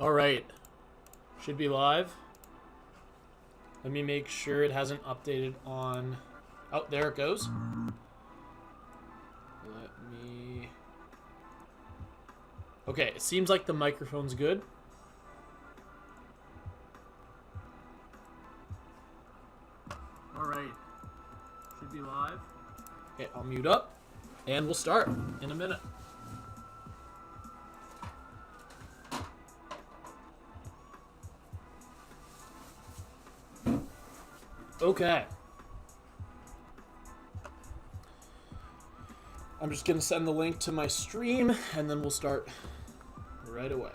All right. Should be live. Let me make sure it hasn't updated on... Oh, there it goes. Let me... Okay, it seems like the microphone's good. All right. Should be live. Okay, I'll mute up, and we'll start in a minute. Okay. I'm just going to send the link to my stream, and then we'll start right away.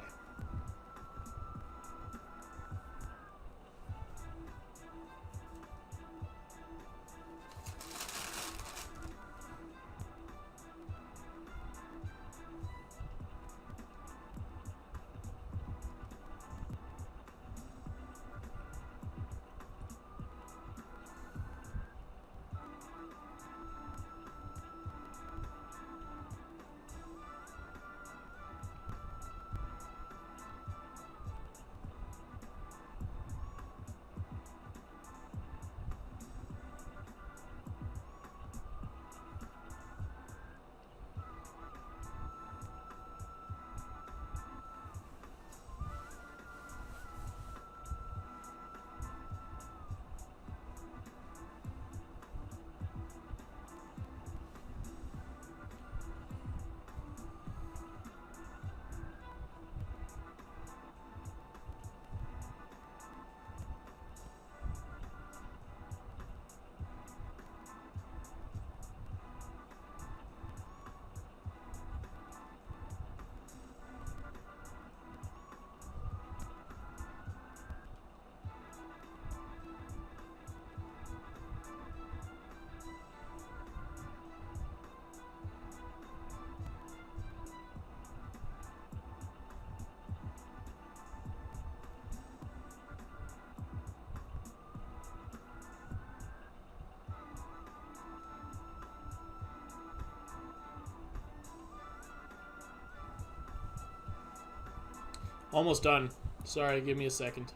Almost done. Sorry, give me a second.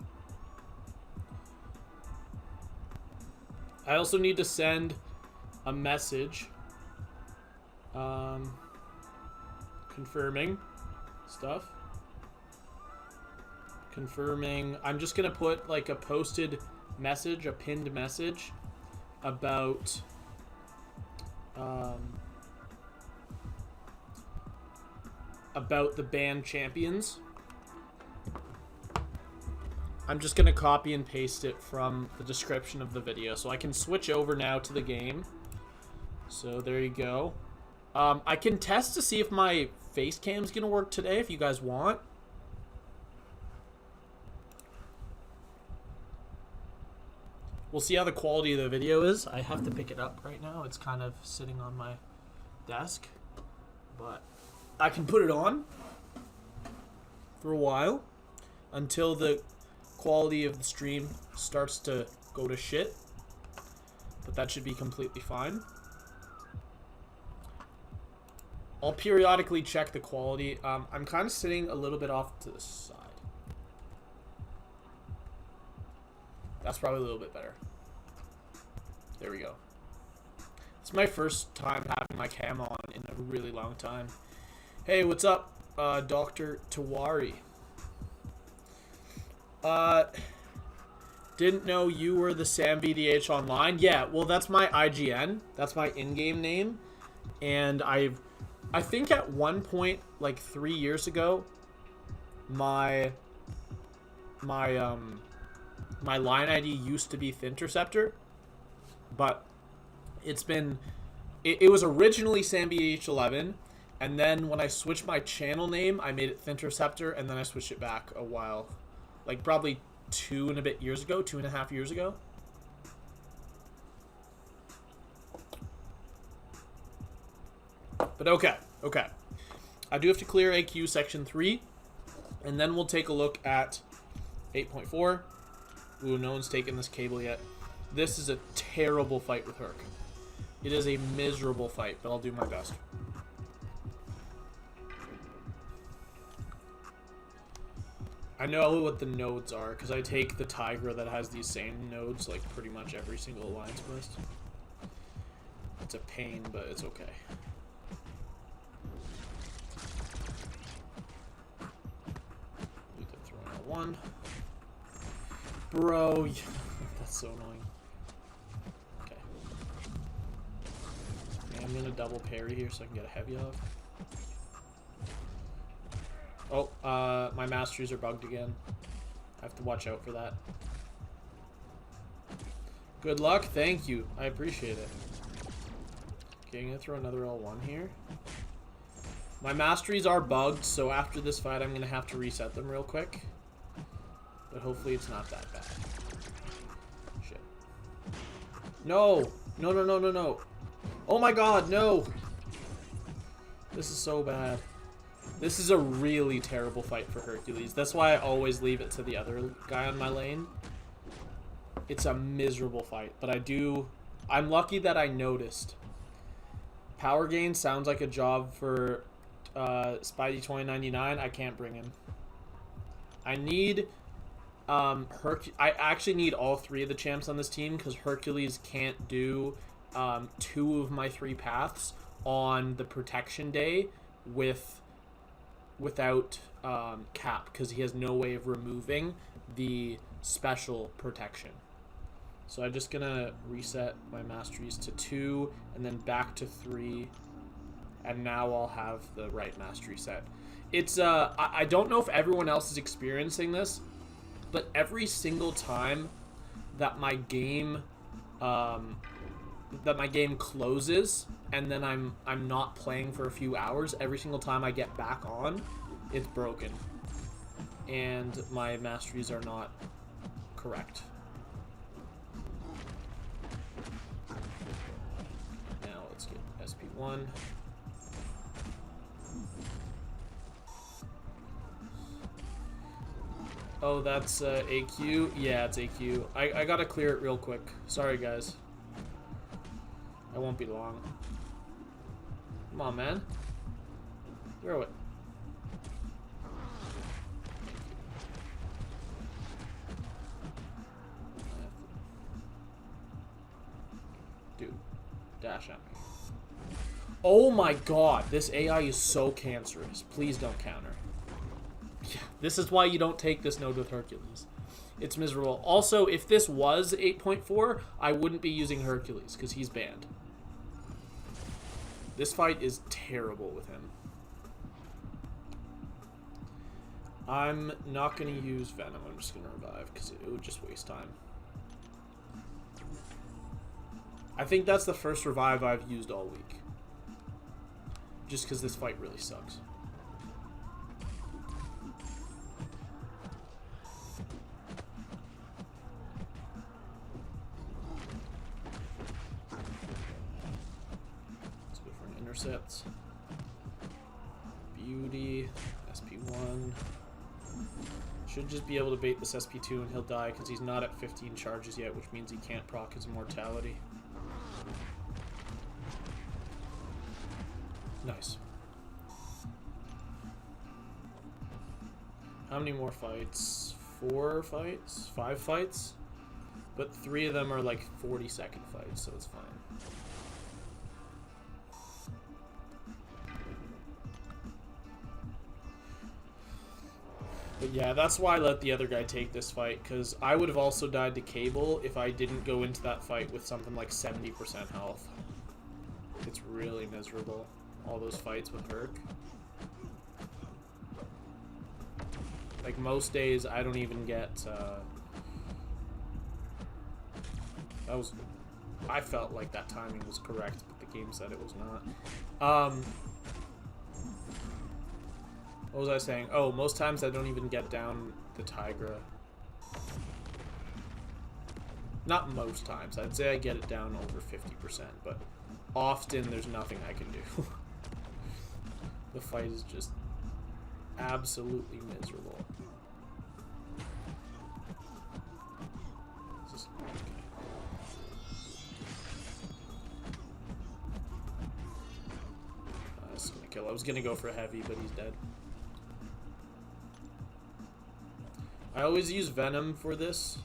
I also need to send a message confirming stuff. Confirming. I'm just going to put like a posted message, a pinned message about the band champions. I'm just going to copy and paste it from the description of the video. So I can switch over now to the game. So there you go. I can test to see if my face cam's going to work today if you guys want. We'll see how the quality of the video is. I have to pick it up right now. It's kind of sitting on my desk. But I can put it on for a while until the quality of the stream starts to go to shit, but that should be completely fine. I'll periodically check the quality. I'm kind of sitting a little bit off to the side. That's probably a little bit better. There we go. It's my first time having my cam on in a really long time. Hey, what's up, Dr. Tawari? Didn't know you were the Sam VDH online. Yeah, well, that's my IGN. That's my in-game name. And I think at one point, like 3 years ago, my line ID used to be Thinterceptor, but it's been, it was originally Sam VDH 11, and then when I switched my channel name, I made it Thinterceptor, and then I switched it back a while. Like probably 2.5 years ago. But okay. I do have to clear AQ section 3, and then we'll take a look at 8.4. Ooh, no one's taken this cable yet. This is a terrible fight with Herc. It is a miserable fight, but I'll do my best. I know what the nodes are, because I take the Tigra that has these same nodes, like, pretty much every single alliance quest. It's a pain, but it's okay. We can throw in a 1. Bro, that's so annoying. Okay. I'm gonna double parry here so I can get a heavy off. Oh, my masteries are bugged again. I have to watch out for that. Good luck. Thank you. I appreciate it. Okay, I'm gonna throw another L1 here. My masteries are bugged, so after this fight, I'm gonna have to reset them real quick. But hopefully it's not that bad. Shit. No! No, no, no, no, no. Oh my god, no! This is so bad. This is a really terrible fight for Hercules. That's why I always leave it to the other guy on my lane. It's a miserable fight, but I'm lucky that I noticed. Power gain sounds like a job for Spidey 2099. I can't bring him. I need I actually need all 3 of the champs on this team because Hercules can't do 2 of my 3 paths on the protection day without cap, because he has no way of removing the special protection. So I'm just gonna reset my masteries to 2 and then back to 3, and now I'll have the right mastery set. It's I don't know if everyone else is experiencing this, but every single time that my game closes and then I'm not playing for a few hours, every single time I get back on, it's broken. And my masteries are not correct. Now let's get SP1. Oh, that's AQ? Yeah, it's AQ. I gotta clear it real quick. Sorry, guys. I won't be long. Come on, man. Throw it. Dude, dash at me. Oh my god, this AI is so cancerous. Please don't counter. Yeah, this is why you don't take this node with Hercules. It's miserable. Also, if this was 8.4, I wouldn't be using Hercules because he's banned. This fight is terrible with him. I'm not going to use Venom. I'm just going to revive because it would just waste time. I think that's the first revive I've used all week. Just because this fight really sucks. Let's go for an intercept. Beauty. SP1. Should just be able to bait this SP2 and he'll die because he's not at 15 charges yet, which means he can't proc his immortality. Nice. How many more fights? 4 fights? 5 fights? But 3 of them are like 40-second fights, so it's fine. But yeah, that's why I let the other guy take this fight, because I would have also died to Cable if I didn't go into that fight with something like 70% health. It's really miserable, all those fights with Herc. Like, most days, I don't even get, I felt like that timing was correct, but the game said it was not. What was I saying? Oh, most times I don't even get down the Tigra. Not most times. I'd say I get it down over 50%, but often there's nothing I can do. The fight is just absolutely miserable. This is gonna kill. I was gonna go for a heavy, but he's dead. I always use Venom for this,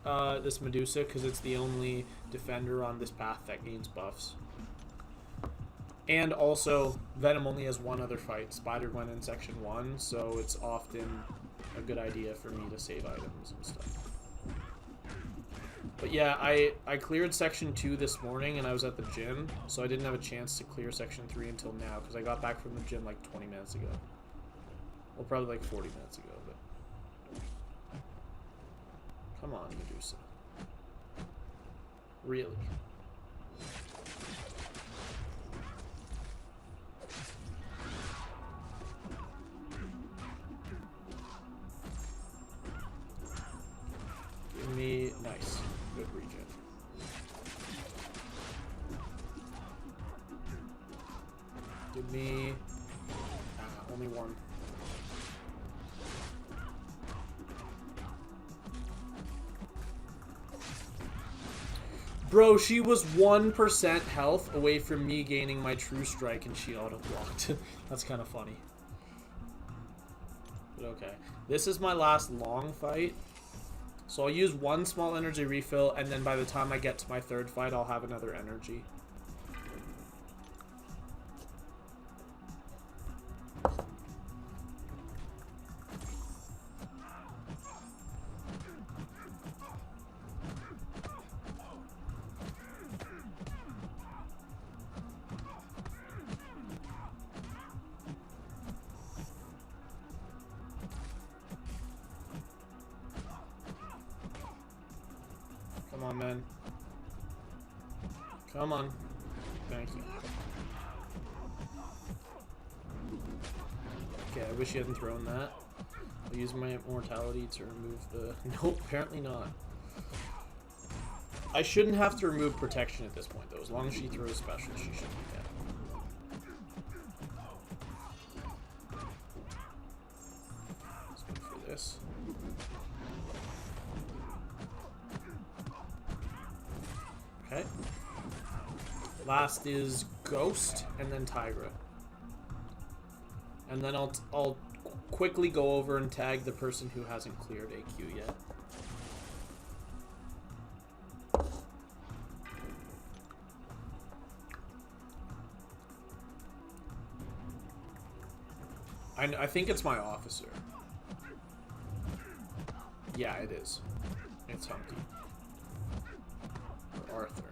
this Medusa, because it's the only defender on this path that gains buffs. And also, Venom only has one other fight, Spider-Gwen in Section 1, so it's often a good idea for me to save items and stuff. But yeah, I cleared Section 2 this morning, and I was at the gym, so I didn't have a chance to clear Section 3 until now, because I got back from the gym like 20 minutes ago. Well, probably like 40 minutes ago, but... Come on, Medusa. Really? Give me... Nice. Good regen. Give me... only one. Bro, she was 1% health away from me gaining my true strike and she auto-blocked. That's kind of funny. But okay. This is my last long fight. So I'll use one small energy refill, and then by the time I get to my third fight, I'll have another energy. Come on, man. Come on. Thank you. Okay, I wish you hadn't thrown that. I'll use my immortality to remove the... Nope, apparently not. I shouldn't have to remove protection at this point, though. As long as she throws special, she should be dead. Let's wait for this. Okay. Last is Ghost, and then Tigra. And then I'll quickly go over and tag the person who hasn't cleared AQ yet. I think it's my officer. Yeah, it is. It's Humpty. Or Arthur.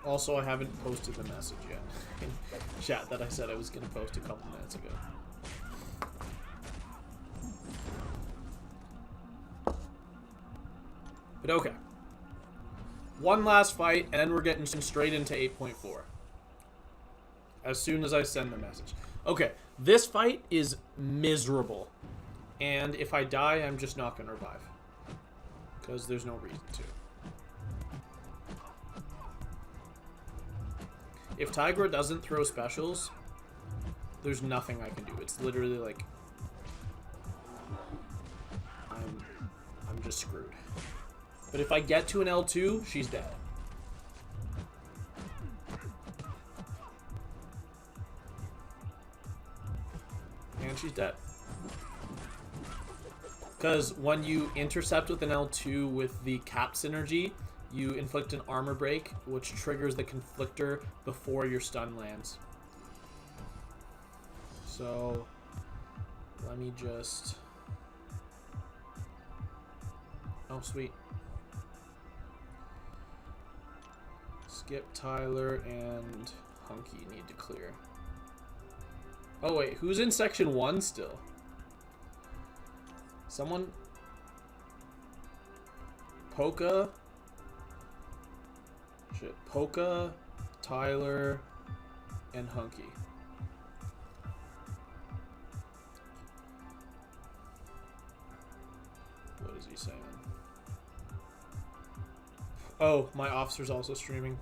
Also, I haven't posted the message yet in chat that I said I was going to post a couple minutes ago. But okay. One last fight, and then we're getting straight into 8.4. As soon as I send the message. Okay, this fight is miserable. And if I die, I'm just not going to revive. Because there's no reason to. If Tigra doesn't throw specials, there's nothing I can do. It's literally like... I'm just screwed. But if I get to an L2, she's dead. And she's dead. Because when you intercept with an L2 with the cap synergy, you inflict an armor break, which triggers the conflictor before your stun lands. So, let me just... Oh, sweet. Skip, Tyler, and Hunky need to clear. Oh wait, who's in section 1 still? Someone... Polka? Shit. Polka, Tyler, and Hunky. What is he saying? Oh, my officer's also streaming.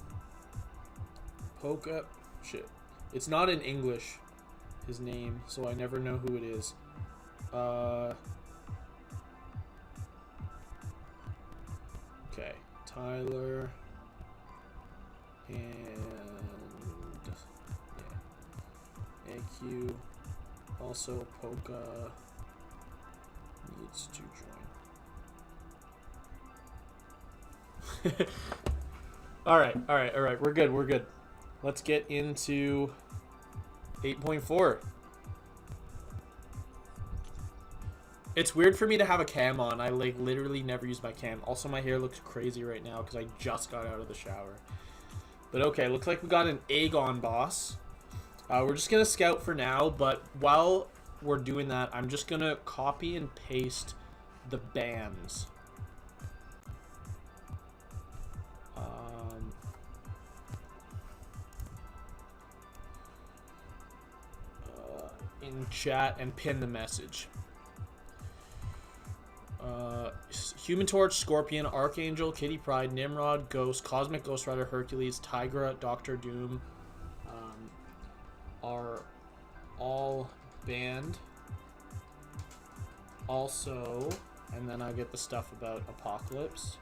Polka... Shit. It's not in English, his name, so I never know who it is. Okay. Tyler... And... Yeah. you. Also, Polka needs to join. Alright. We're good. Let's get into 8.4. It's weird for me to have a cam on. I like literally never use my cam. Also, my hair looks crazy right now because I just got out of the shower. But okay, looks like we got an Aegon boss. We're just going to scout for now, but while we're doing that, I'm just going to copy and paste the bands. In chat and pin the message. Human Torch, Scorpion, Archangel, Kitty Pryde, Nimrod, Ghost, Cosmic Ghost Rider, Hercules, Tigra, Doctor Doom are all banned. Also, and then I get the stuff about Apocalypse.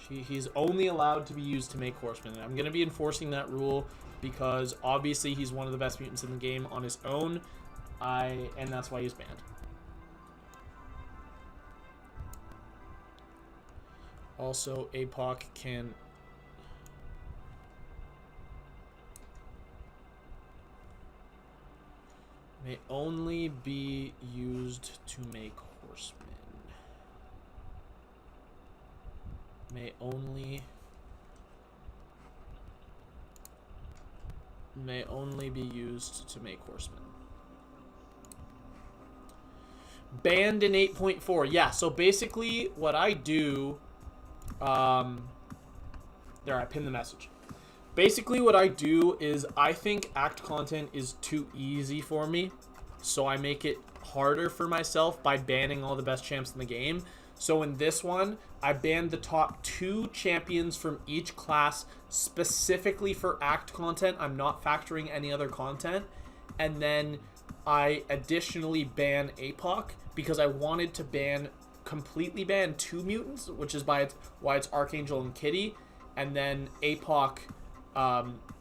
He's only allowed to be used to make horsemen. And I'm going to be enforcing that rule because obviously he's one of the best mutants in the game on his own. And that's why he's banned. Also, APOC can may only be used to make horsemen. May only be used to make horsemen. Banned in 8.4. Yeah, so basically what I do... there, I pinned the message. Basically what I do is I think act content is too easy for me. So I make it harder for myself by banning all the best champs in the game. So in this one, I banned the top 2 champions from each class specifically for act content. I'm not factoring any other content. And then I additionally ban APOC because I wanted to completely ban 2 mutants, which is why it's Archangel and Kitty. And then APOC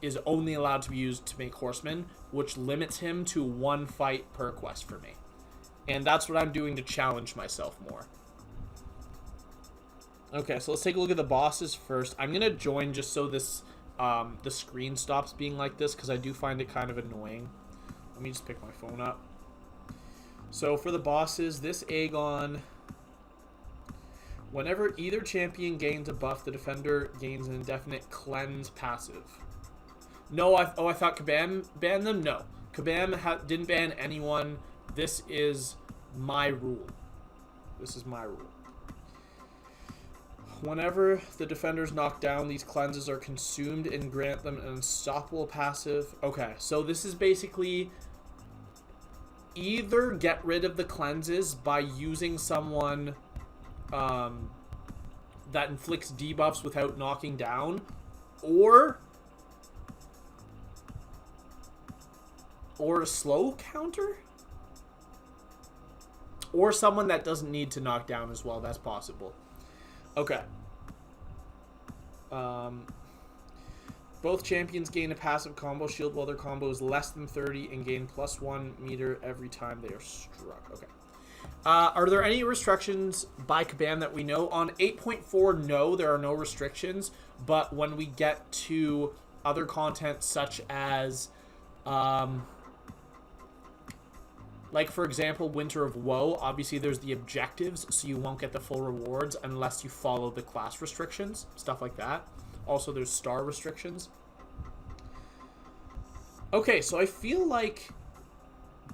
is only allowed to be used to make horsemen, which limits him to 1 fight per quest for me. And that's what I'm doing to challenge myself more. Okay, so let's take a look at the bosses first. I'm going to join just so this the screen stops being like this because I do find it kind of annoying. Let me just pick my phone up. So for the bosses, this Aegon, whenever either champion gains a buff, the defender gains an indefinite cleanse passive. No, I thought Kabam banned them? No. Kabam didn't ban anyone. This is my rule. This is my rule. Whenever the defender's knocked down, these cleanses are consumed and grant them an unstoppable passive. Okay, so this is basically either get rid of the cleanses by using someone that inflicts debuffs without knocking down, or a slow counter, or someone that doesn't need to knock down as well. That's possible. Okay. Both champions gain a passive combo shield while their combo is less than 30 and gain +1 meter every time they are struck. Okay. Are there any restrictions by Kabam that we know? On 8.4, no, there are no restrictions. But when we get to other content such as, like, for example, Winter of Woe, obviously there's the objectives, so you won't get the full rewards unless you follow the class restrictions, stuff like that. Also, there's star restrictions. Okay, so I feel like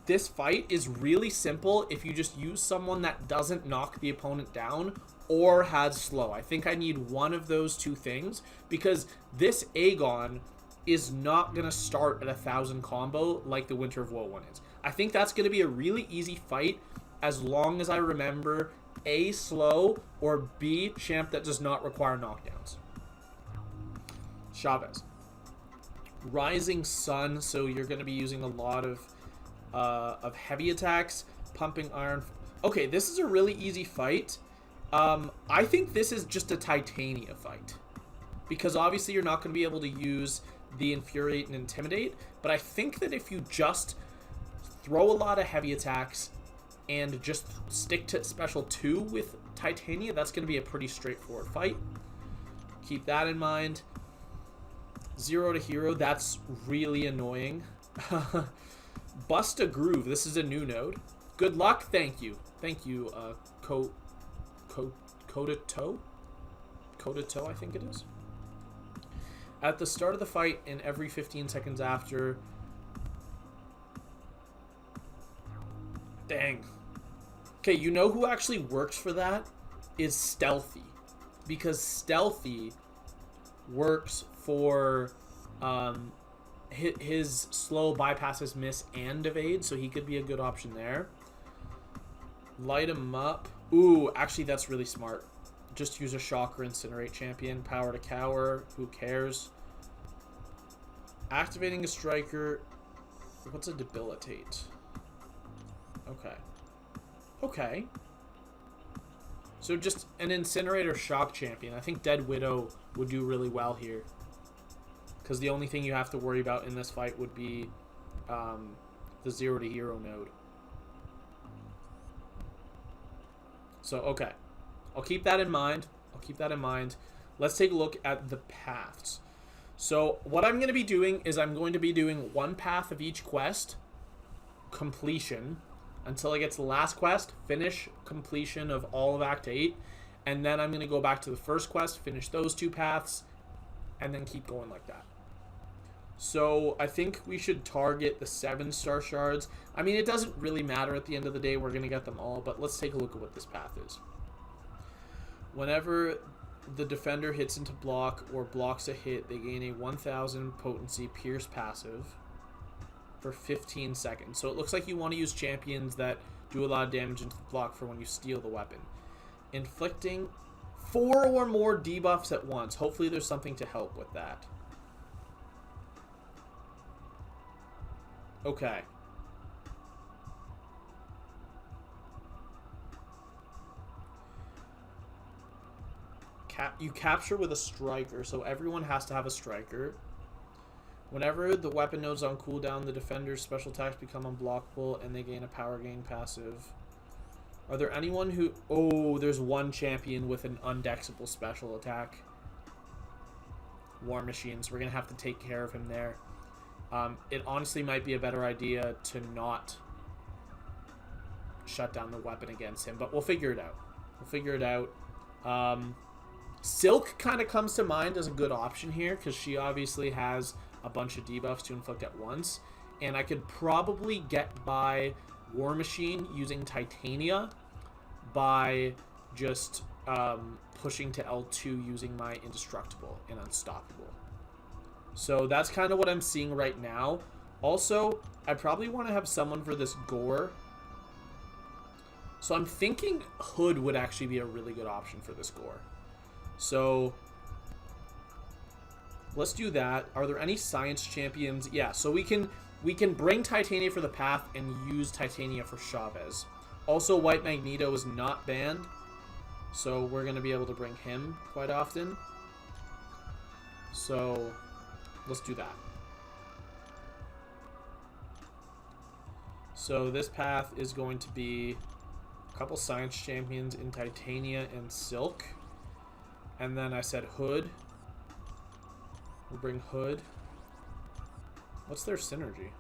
this fight is really simple if you just use someone that doesn't knock the opponent down or has slow. I think I need one of those 2 things because this Aegon is not going to start at 1,000 combo like the Winter of Woe one is. I think that's going to be a really easy fight as long as I remember A, slow, or B, champ that does not require knockdowns. Chavez. Rising Sun, so you're going to be using a lot of heavy attacks, pumping iron. Okay, this is a really easy fight. I think this is just a Titania fight because obviously you're not going to be able to use the Infuriate and Intimidate, but I think that if you just throw a lot of heavy attacks and just stick to special 2 with Titania, that's going to be a pretty straightforward fight. Keep that in mind. 0 to hero, that's really annoying. Bust a Groove, this is a new node. Good luck, thank you. Thank you, Kodato, I think it is. At the start of the fight and every 15 seconds after. Dang. Okay, you know who actually works for that? Is Stealthy. Because Stealthy works for his slow bypasses miss and evade, so he could be a good option there. Light him up. Ooh, actually that's really smart. Just use a Shock or Incinerate champion. Power to Cower. Who cares? Activating a Striker. What's a Debilitate? Okay. Okay. So just an Incinerator Shock champion. I think Dead Widow would do really well here. Because the only thing you have to worry about in this fight would be the 0 to hero node. So, okay. I'll keep that in mind. Let's take a look at the paths. So, what I'm going to be doing is I'm going to be doing one path of each quest. Completion. Until I get to the last quest. Finish completion of all of Act 8. And then I'm going to go back to the first quest. Finish those 2 paths. And then keep going like that. So, I think we should target the 7-star shards. I mean, it doesn't really matter at the end of the day. We're going to get them all. But let's take a look at what this path is. Whenever the defender hits into block or blocks a hit, they gain a 1000 potency pierce passive for 15 seconds. So it looks like you want to use champions that do a lot of damage into the block for when you steal the weapon. Inflicting 4 or more debuffs at once. Hopefully there's something to help with that. Okay. You capture with a striker, so everyone has to have a striker. Whenever the weapon node's on cooldown, the defender's special attacks become unblockable and they gain a power gain passive. Are there anyone who... Oh, there's one champion with an undexable special attack. War Machines. We're going to have to take care of him there. It honestly might be a better idea to not shut down the weapon against him, but we'll figure it out. Silk kind of comes to mind as a good option here because she obviously has a bunch of debuffs to inflict at once. And I could probably get by War Machine using Titania by just pushing to L2 using my Indestructible and Unstoppable. So that's kind of what I'm seeing right now. Also, I probably want to have someone for this Gore. So I'm thinking Hood would actually be a really good option for this Gore. So let's do that. Are there any science champions? Yeah, so we can bring Titania for the path and use Titania for Chavez. Also, White Magneto is not banned, so we're going to be able to bring him quite often. So let's do that. So this path is going to be a couple science champions in Titania and Silk. And then I said Hood. We'll bring Hood. What's their synergy?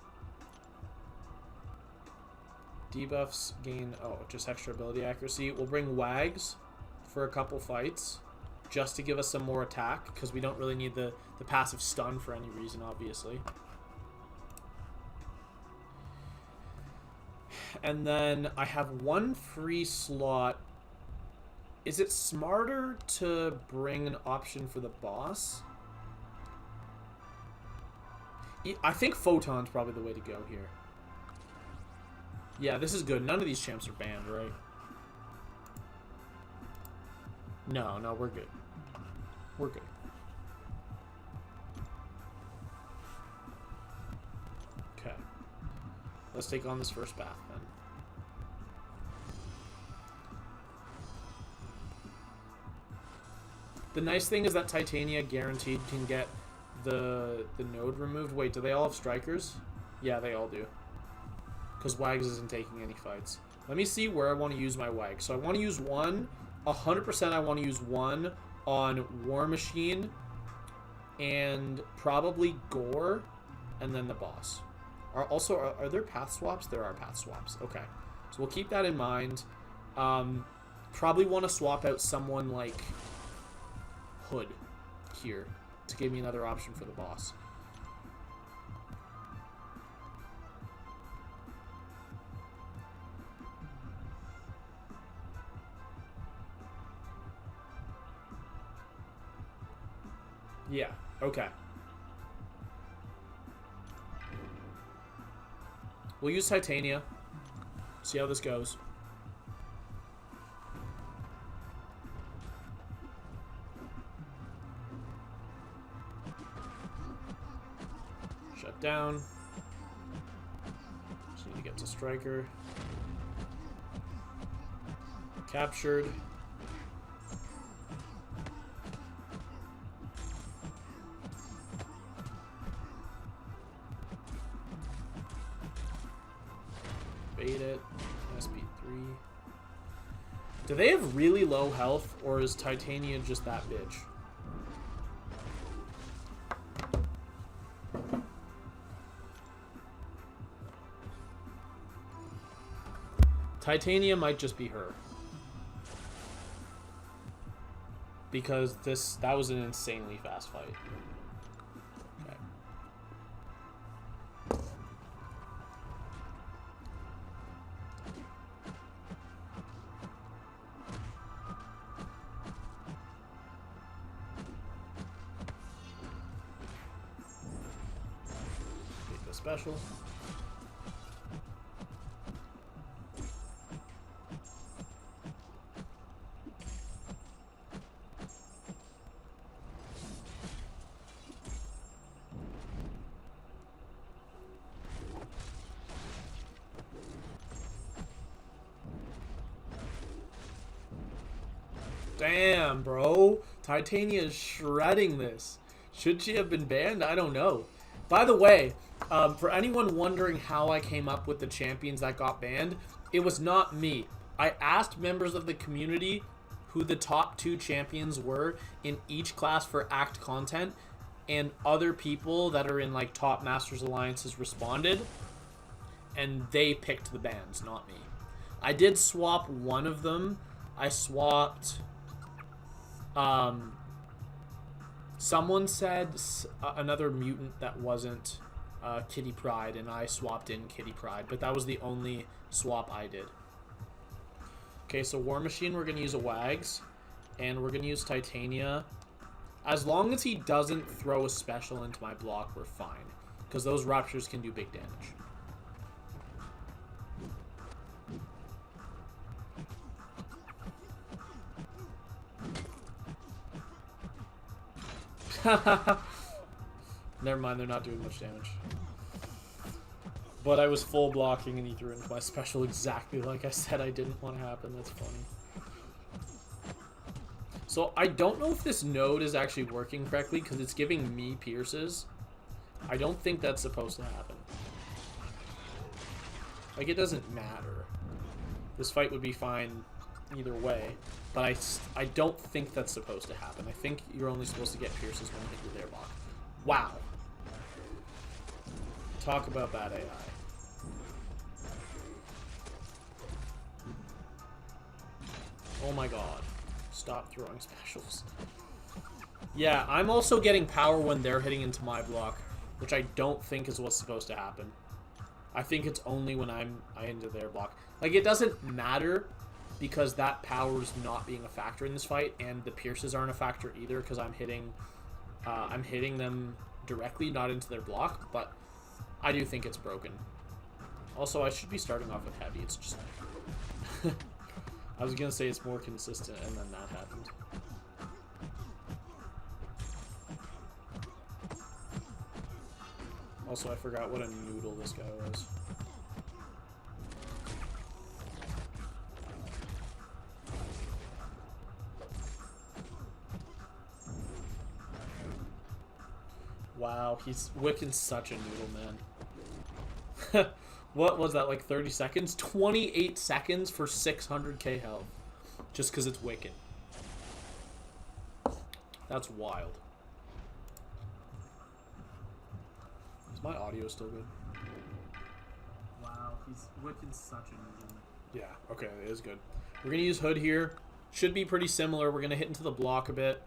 Debuffs gain... Oh, just extra ability accuracy. We'll bring Wags for a couple fights. Just to give us some more attack. Because we don't really need the passive stun for any reason, obviously. And then I have one free slot. Is it smarter to bring an option for the boss? I think Photon's probably the way to go here. Yeah, this is good. None of these champs are banned, right? No, we're good. We're good. Okay. Let's take on this first path, then. The nice thing is that Titania guaranteed can get the node removed. Wait, do they all have strikers? Yeah, they all do. Because Wags isn't taking any fights. Let me see where I want to use my Wags. So I want to use one. 100% I want to use one on War Machine. And probably Gore. And then the boss. Are there path swaps? There are path swaps. Okay. So we'll keep that in mind. Probably want to swap out someone like Hood here to give me another option for the boss. Yeah, okay. We'll use Titania. See how this goes. Shut down. Just need to get to Striker. Captured. Bait it. SP3. Do they have really low health, or is Titania just that bitch? Titania might just be her. Because that was an insanely fast fight. Okay. Take the special. Damn, bro. Titania is shredding this. Should she have been banned? I don't know. By the way, for anyone wondering how I came up with the champions that got banned, it was not me. I asked members of the community who the top 2 champions were in each class for act content, and other people that are in like top Masters Alliances responded, and they picked the bans, not me. I did swap one of them. I swapped... someone said another mutant that wasn't Kitty Pryde, and I swapped in Kitty Pryde, but that was the only swap I did. Okay, so War Machine, we're going to use a Wags, and we're going to use Titania. As long as he doesn't throw a special into my block, we're fine, because those Ruptures can do big damage. Never mind, they're not doing much damage. But I was full blocking and he threw into my special exactly like I said I didn't want to happen. That's funny. So I don't know if this node is actually working correctly because it's giving me pierces. I don't think that's supposed to happen. Like, it doesn't matter. This fight would be fine either way, but I don't think that's supposed to happen. I think you're only supposed to get pierces when you hit your there block. Wow. Talk about bad AI. Oh my god. Stop throwing specials. Yeah, I'm also getting power when they're hitting into my block, which I don't think is what's supposed to happen. I think it's only when I into their block. Like, it doesn't matter because that power is not being a factor in this fight, and the pierces aren't a factor either because I'm hitting them directly, not into their block, but I do think it's broken. Also, I should be starting off with heavy. It's just... I was gonna say it's more consistent, and then that happened. Also, I forgot what a noodle this guy was. Wow, he's Wiccan's such a noodle, man. What was that, like 30 seconds? 28 seconds for 600k health. Just because it's Wiccan. That's wild. Is my audio still good? Wow, Wiccan's such a noodle. Yeah, okay, it is good. We're going to use Hood here. Should be pretty similar. We're going to hit into the block a bit.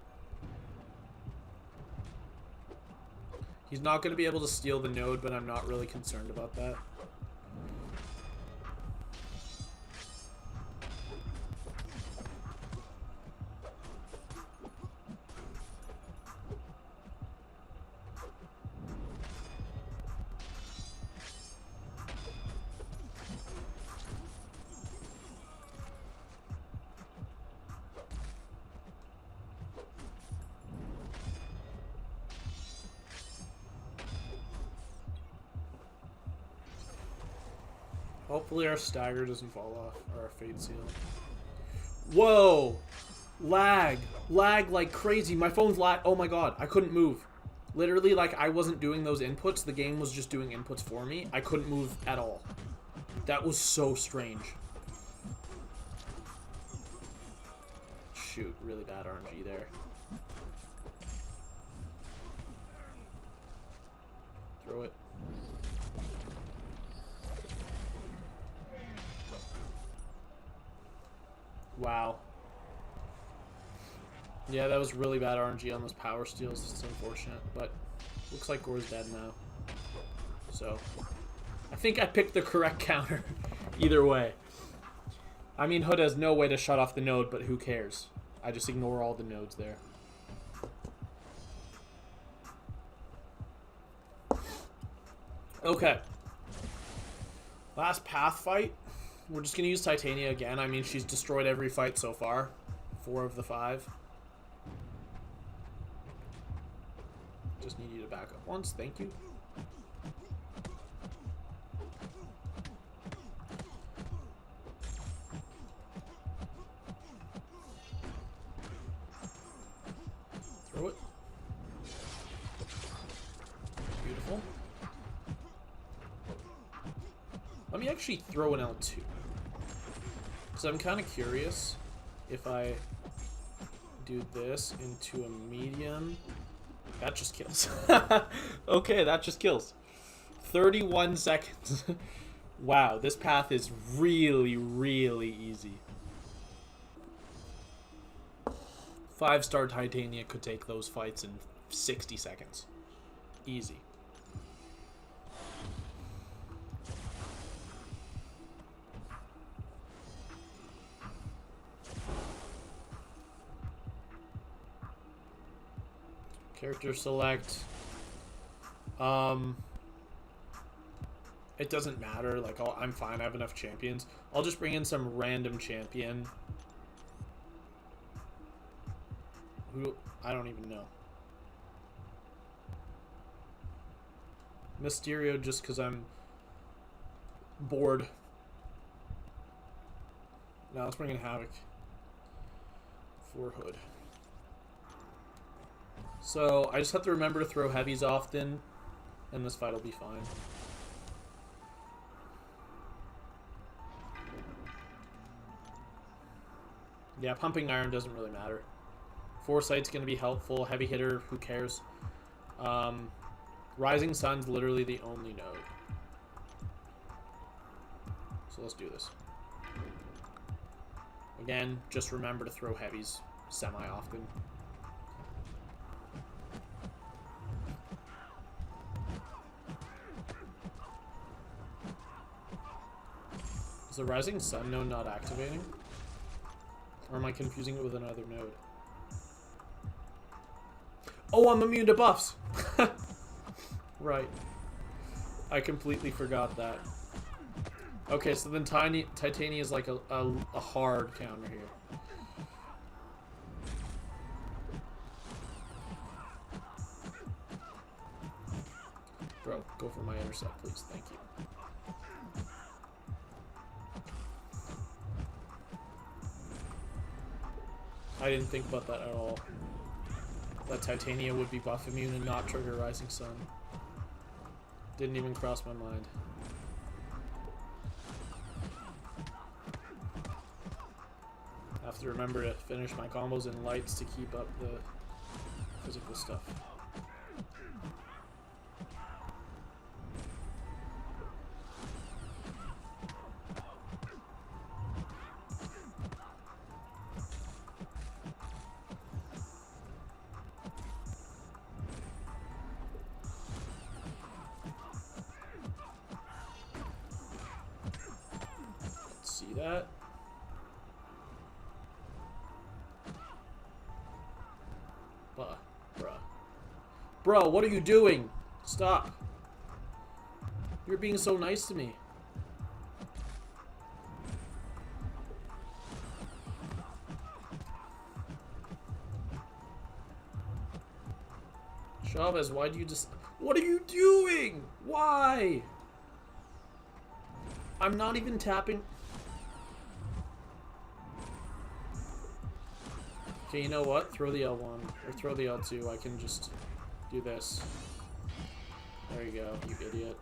He's not going to be able to steal the node, but I'm not really concerned about that. Hopefully our stagger doesn't fall off, or our fade seal. Whoa! Lag! Lag like crazy. My phone's lag. Oh my god, I couldn't move. Literally, like, I wasn't doing those inputs. The game was just doing inputs for me. I couldn't move at all. That was so strange. Shoot, really bad RNG there. Throw it. Wow. Yeah, that was really bad RNG on those power steals. It's unfortunate, but looks like Gore's dead now. So, I think I picked the correct counter either way. I mean, Hood has no way to shut off the node, but who cares? I just ignore all the nodes there. Okay. Last path fight. We're just going to use Titania again. I mean, she's destroyed every fight so far. 4 of the 5. Just need you to back up once. Thank you. Throw it. Beautiful. Let me actually throw an L2. Because I'm kind of curious if I do this into a medium. That just kills. Okay, that just kills. 31 seconds. Wow, this path is really, really easy. 5-star Titania could take those fights in 60 seconds. Easy. Character select. It doesn't matter. Like, I'm fine. I have enough champions. I'll just bring in some random champion. Who I don't even know. Mysterio, just because I'm bored. Now let's bring in Havoc for Hood. So, I just have to remember to throw heavies often, and this fight will be fine. Yeah, pumping iron doesn't really matter. Foresight's going to be helpful. Heavy hitter, who cares? Rising Sun's literally the only node. So let's do this. Again, just remember to throw heavies semi-often. Is the Rising Sun node not activating? Or am I confusing it with another node? Oh, I'm immune to buffs! Right. I completely forgot that. Okay, so then Titania is like a hard counter here. Bro, go for my intercept, please. Thank you. I didn't think about that at all. that Titania would be buff immune and not trigger Rising Sun. Didn't even cross my mind. I have to remember to finish my combos in lights to keep up the physical stuff. See that? Bro, what are you doing? Stop. You're being so nice to me. Chavez, why do you just... What are you doing? Why? I'm not even tapping... Okay, you know what? Throw the L1, or throw the L2. I can just do this. There you go, you idiot.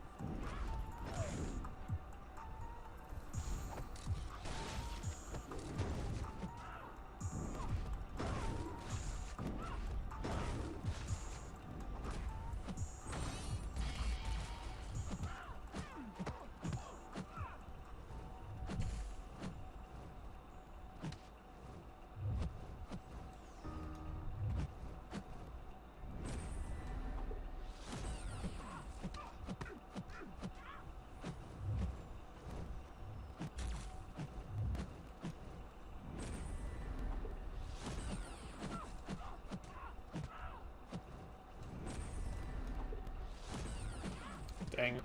Dang it.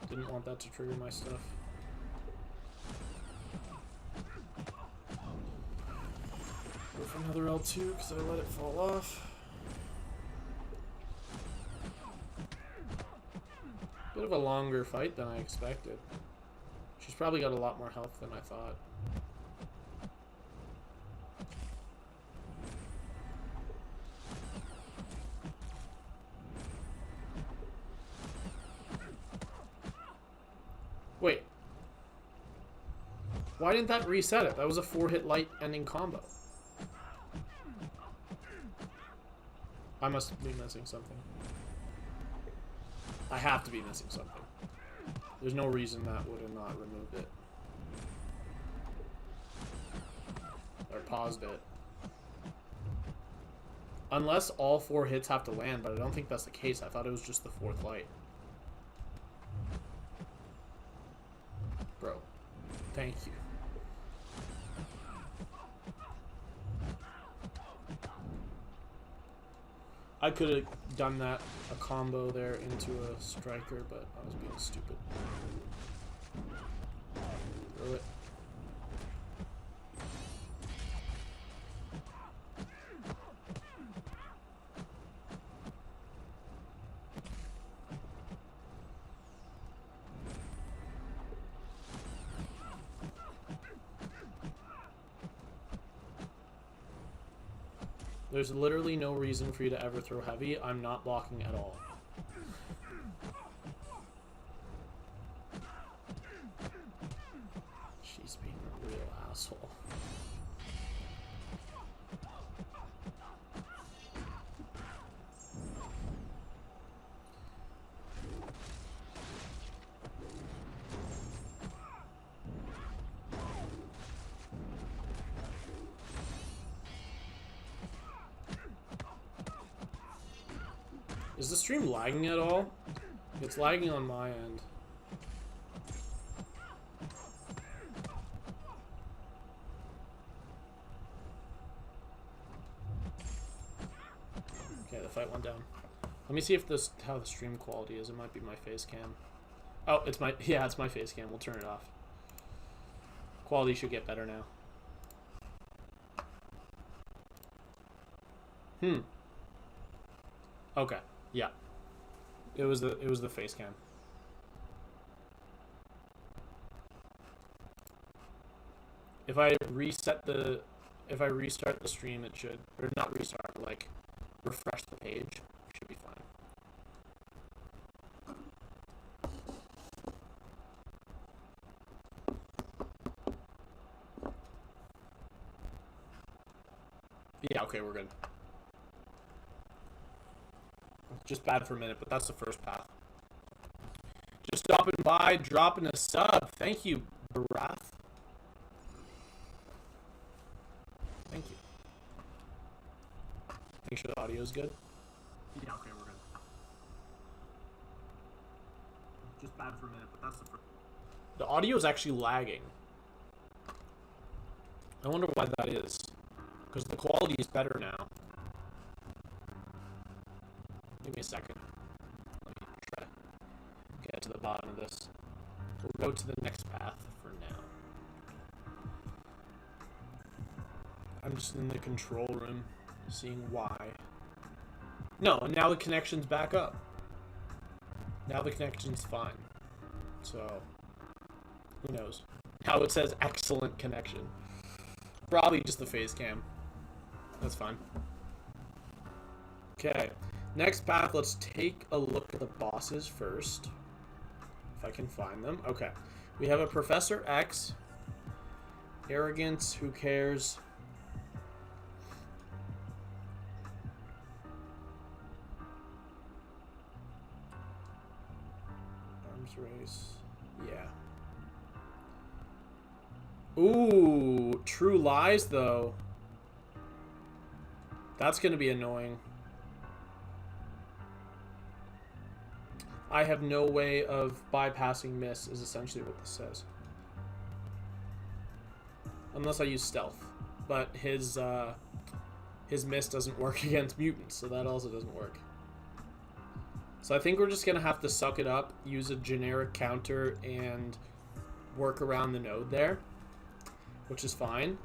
Didn't want that to trigger my stuff. Go for another L2 because I let it fall off. Bit of a longer fight than I expected. She's probably got a lot more health than I thought. Wait. Why didn't that reset it? That was a 4-hit light ending combo. I must be missing something. I have to be missing something. There's no reason that would have not removed it. Or paused it. Unless all 4 hits have to land, but I don't think that's the case. I thought it was just the 4th light. Bro, thank you. I could have done that, a combo there into a striker, but I was being stupid. Throw it. There's literally no reason for you to ever throw heavy. I'm not blocking at all. She's being a real asshole. Is the stream lagging at all? It's lagging on my end. Okay, the fight went down. Let me see if this how the stream quality is. It might be my face cam. Oh, it's my it's my face cam. We'll turn it off. Quality should get better now. Okay. Yeah. It was the face cam. If I restart the stream, it should, or not restart, like refresh the page. Should be fine. Yeah, okay, we're good. Just bad for a minute, but that's the first path. Just stopping by, dropping a sub. Thank you, Barath. Thank you. Make sure the audio is good. Yeah, okay, we're good. Just bad for a minute, but that's the first. The audio is actually lagging. I wonder why that is. Because the quality is better now. Give me a second. Let me try to get to the bottom of this. We'll go to the next path for now. I'm just in the control room, seeing why. No, and now the connection's back up. Now the connection's fine. So, who knows? Now it says excellent connection. Probably just the phase cam. That's fine. Okay. Next path, let's take a look at the bosses first. If I can find them. Okay. We have a Professor X. Arrogance, who cares? Arms race. Yeah. Ooh, True Lies, though. That's going to be annoying. I have no way of bypassing miss is essentially what this says. Unless I use stealth. But his miss doesn't work against mutants, so that also doesn't work. So I think we're just going to have to suck it up, use a generic counter, and work around the node there. Which is fine.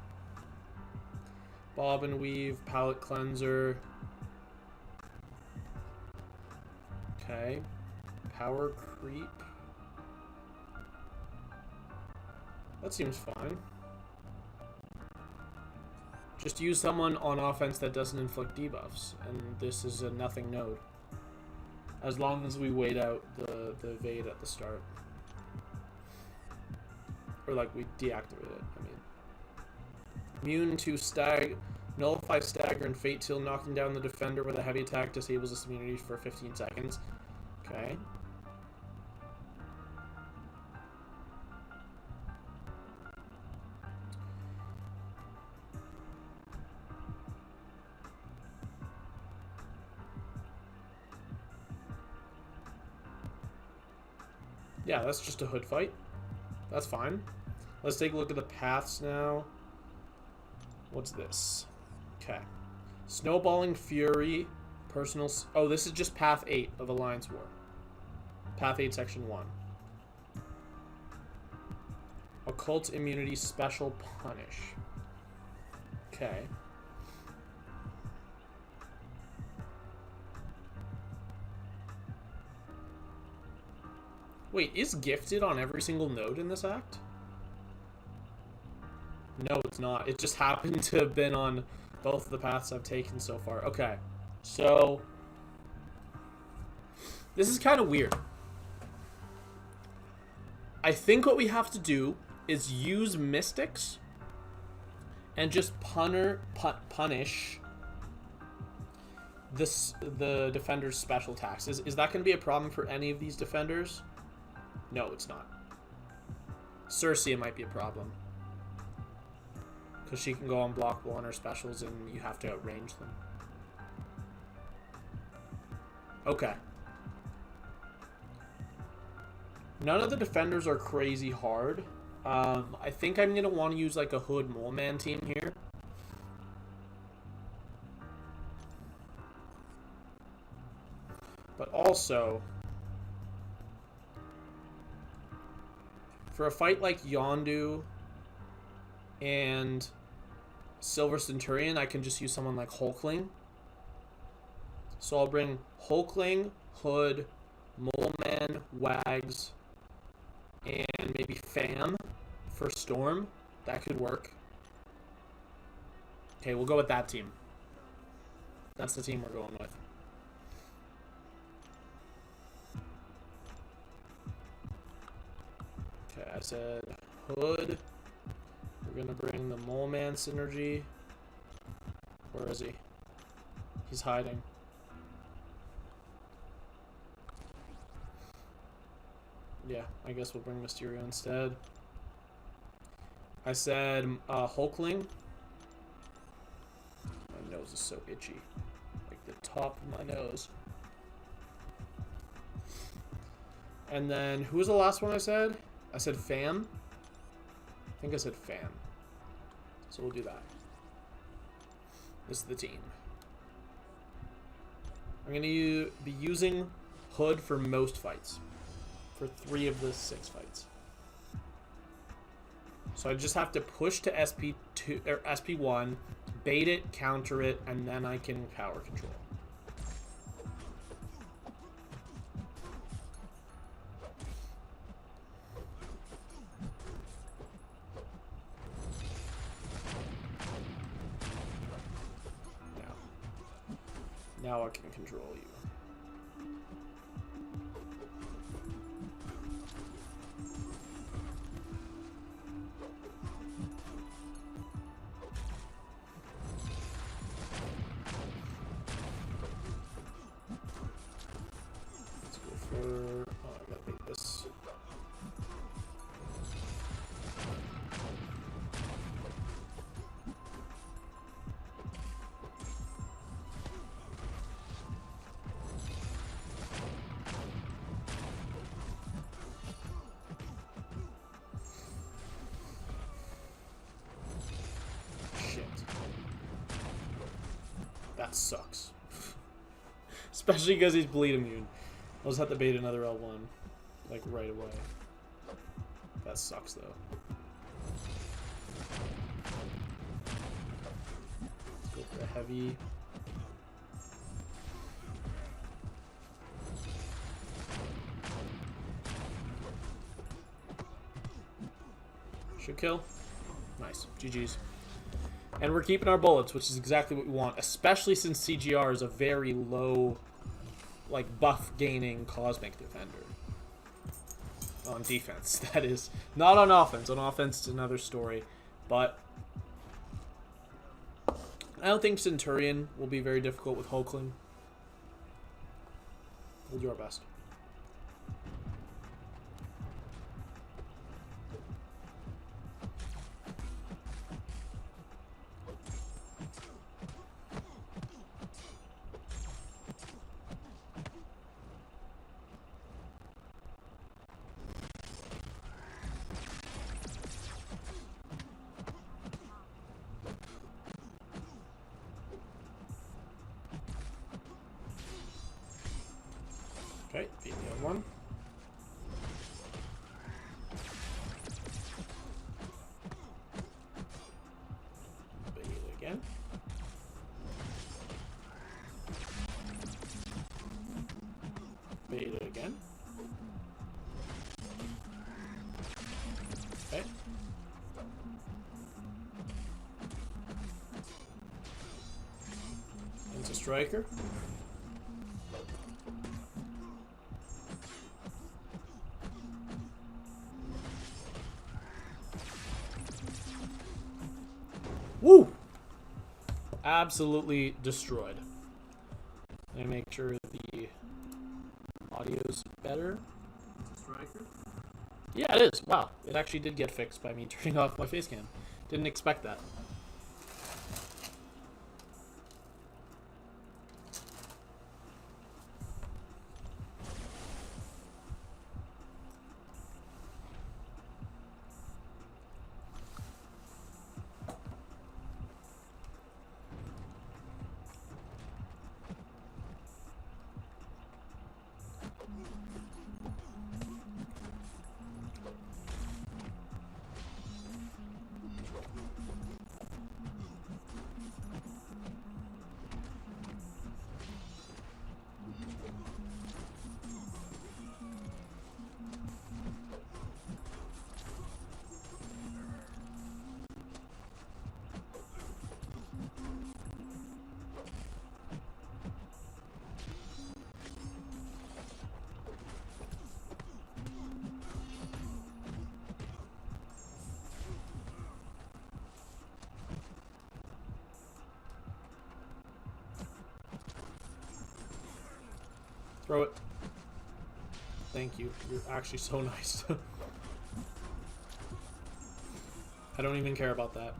Bob and Weave, Palette Cleanser. Okay. Power Creep. That seems fine. Just use someone on offense that doesn't inflict debuffs. And this is a nothing node. As long as we wait out the evade at the start. Or like we deactivate it, I mean. Immune to stag, nullify stagger and fate till knocking down the defender with a heavy attack disables this immunity for 15 seconds. Okay. Yeah, that's just a hood fight. That's fine. Let's take a look at the paths now. What's this? Okay. Snowballing Fury, personal... Oh, this is just Path 8 of Alliance War. Path 8, Section 1. Occult Immunity, Special Punish. Okay. Wait, is Gifted on every single node in this act? No, it's not. It just happened to have been on both of the paths I've taken so far. Okay, so this is kind of weird. I think what we have to do is use Mystics and just punish the defender's special attacks. Is that going to be a problem for any of these defenders? No, it's not. Cersei might be a problem. Because she can go unblockable on her specials and you have to outrange them. Okay. None of the defenders are crazy hard. I think I'm going to want to use like a Hood Mole Man team here. But also, for a fight like Yondu and Silver Centurion, I can just use someone like Hulkling. So I'll bring Hulkling, Hood, Moleman, Wags, and maybe Fam for Storm. That could work. Okay, we'll go with that team. That's the team we're going with. Okay, I said Hood. We're gonna bring the Mole Man synergy. Where is he? He's hiding. Yeah, I guess we'll bring Mysterio instead. I said Hulkling. My nose is so itchy. Like the top of my nose. And then, who was the last one I said? I said Fan. I think I said Fan. So we'll do that. This is the team. I'm going to be using Hood for most fights. For 3 of the 6 fights. So I just have to push to SP2 or SP1, bait it, counter it, and then I can power control. Now I can control you. Let's go for... Oh, I gotta make this. That sucks. Especially because he's bleed immune. I'll just have to bait another L1. Like, right away. That sucks, though. Let's go for the heavy. Should kill. Nice. GG's. And we're keeping our bullets, which is exactly what we want, especially since CGR is a very low, like, buff-gaining Cosmic Defender. On defense, that is. Not on offense. On offense, it's another story. But I don't think Centurion will be very difficult with Hulkling. We'll do our best. Okay, beat the other one. Beat it again. Beat it again. Okay. Into Striker. Woo! Absolutely destroyed. Let me make sure the audio's better. Striker? Yeah, it is. Wow. It actually did get fixed by me turning off my face cam. Didn't expect that. Throw it. Thank you. You're actually so nice. I don't even care about that.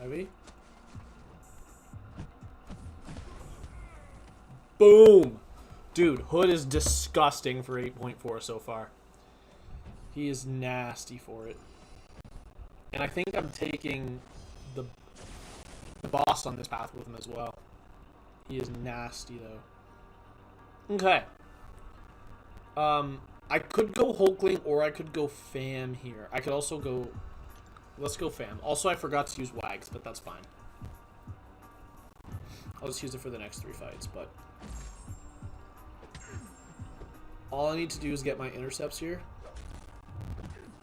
Heavy. Boom! Dude, Hood is disgusting for 8.4 so far. He is nasty for it. And I think I'm taking the boss on this path with him as well. He is nasty, though. Okay. I could go Hulkling or I could go Fam here. I could also go... Let's go Fam. Also, I forgot to use Wags, but that's fine. I'll just use it for the next 3 fights, but... All I need to do is get my intercepts here.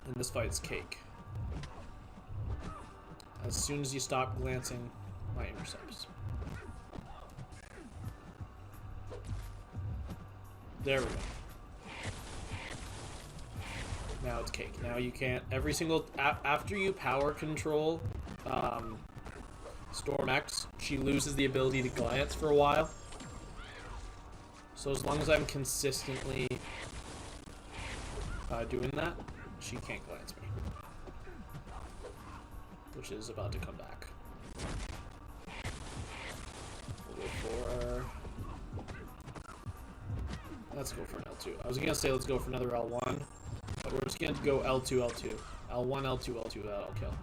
And this fight's cake. As soon as you stop glancing my intercepts. There we go. Now it's cake. Now you can't... Every single... After you power control Storm X, she loses the ability to glance for a while. So as long as I'm consistently doing that, she can't glance me. Which is about to come back. We'll go for... Let's go for an L2. I was gonna say let's go for another L1, but we're just gonna go L2, L2. L1, L2, L2, that'll kill.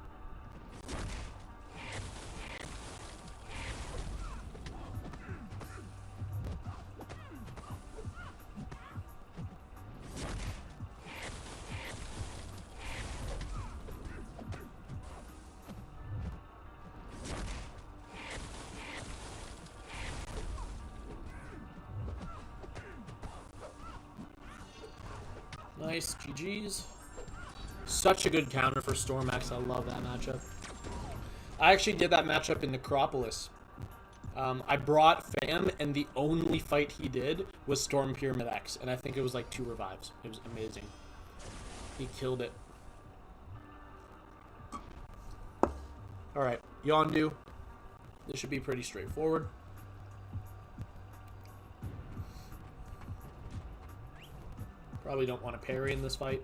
Nice, GG's. Such a good counter for Stormax. I love that matchup. I actually did that matchup in Necropolis. I brought Fam, and the only fight he did was Storm Pyramid X, and I think it was like 2 revives. It was amazing. He killed it. Alright, Yondu. This should be pretty straightforward. Probably don't want to parry in this fight.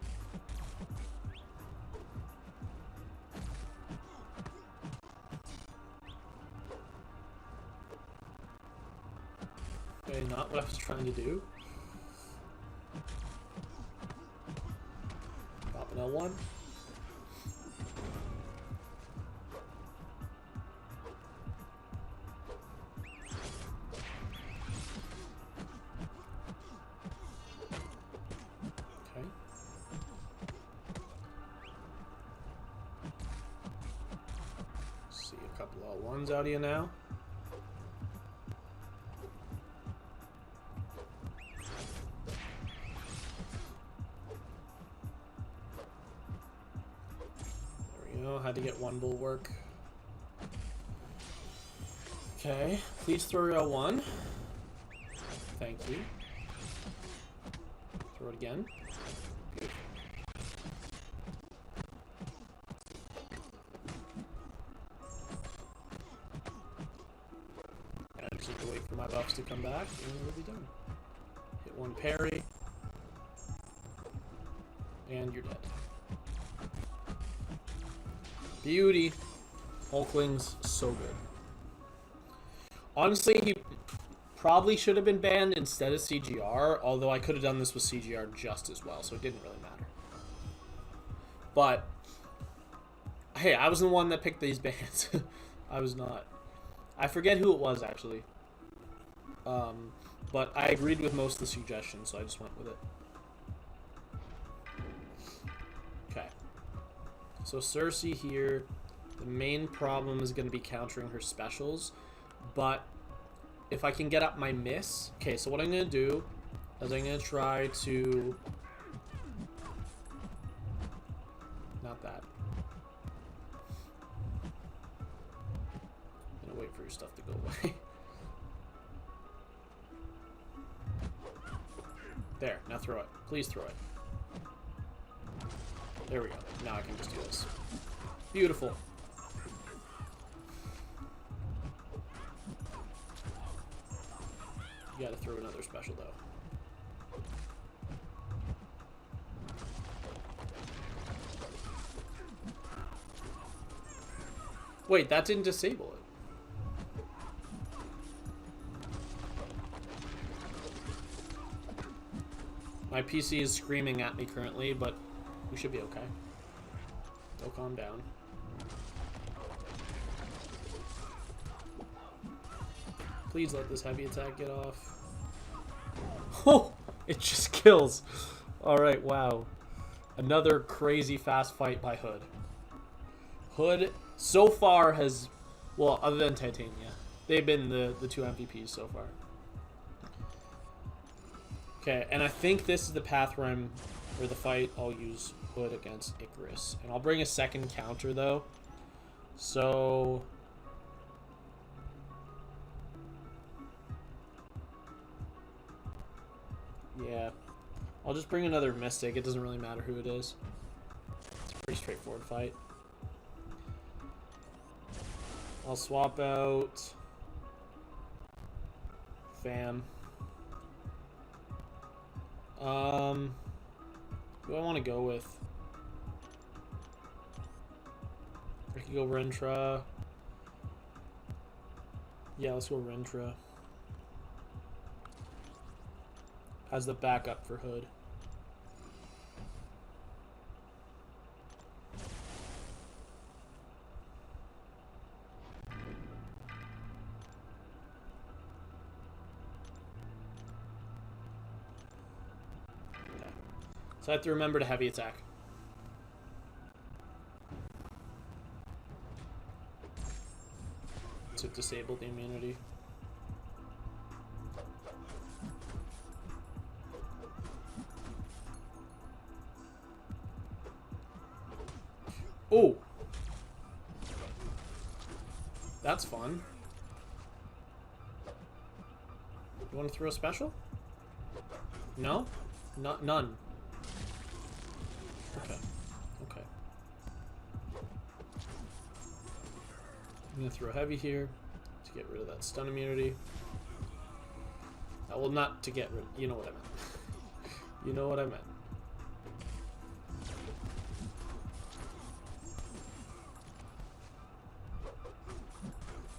Okay, not what I was trying to do. Pop an L1. L1s out of you now. There we go. Had to get 1 bulwark. Okay. Please throw your L1. Thank you. Throw it again. Good. Wait for my buffs to come back, and we'll be done. Hit 1 parry, and you're dead. Beauty. Hulkling's so good. Honestly, he probably should have been banned instead of CGR, although I could have done this with CGR just as well, so it didn't really matter. But, hey, I was the one that picked these bans. I was not. I forget who it was, actually. But I agreed with most of the suggestions, so I just went with it. Okay. So Cersei here, the main problem is going to be countering her specials, but if I can get up my miss... Okay, so what I'm going to do is I'm going to try to... Not that. I'm going to wait for your stuff to go away. There, now throw it. Please throw it. There we go. Now I can just do this. Beautiful. You gotta throw another special, though. Wait, that didn't disable it. My PC is screaming at me currently, but we should be okay. They'll calm down. Please let this heavy attack get off. Oh, it just kills. Alright, wow. Another crazy fast fight by Hood. Hood, so far, has... Well, other than Titania. They've been the two MVPs so far. Okay, and I think this is the path where the fight I'll use Hood against Icarus. And I'll bring a second counter, though. So... Yeah. I'll just bring another Mystic. It doesn't really matter who it is. It's a pretty straightforward fight. I'll swap out... Fam. Who do I want to go with? I could go Rentra. Yeah, let's go Rentra. As the backup for Hood. Okay. So I have to remember to heavy attack. To disable the immunity. Oh! That's fun. You want to throw a special? No? None. Okay. Okay. I'm going to throw heavy here to get rid of that stun immunity. Well, not to get rid... You know what I meant. You know what I meant.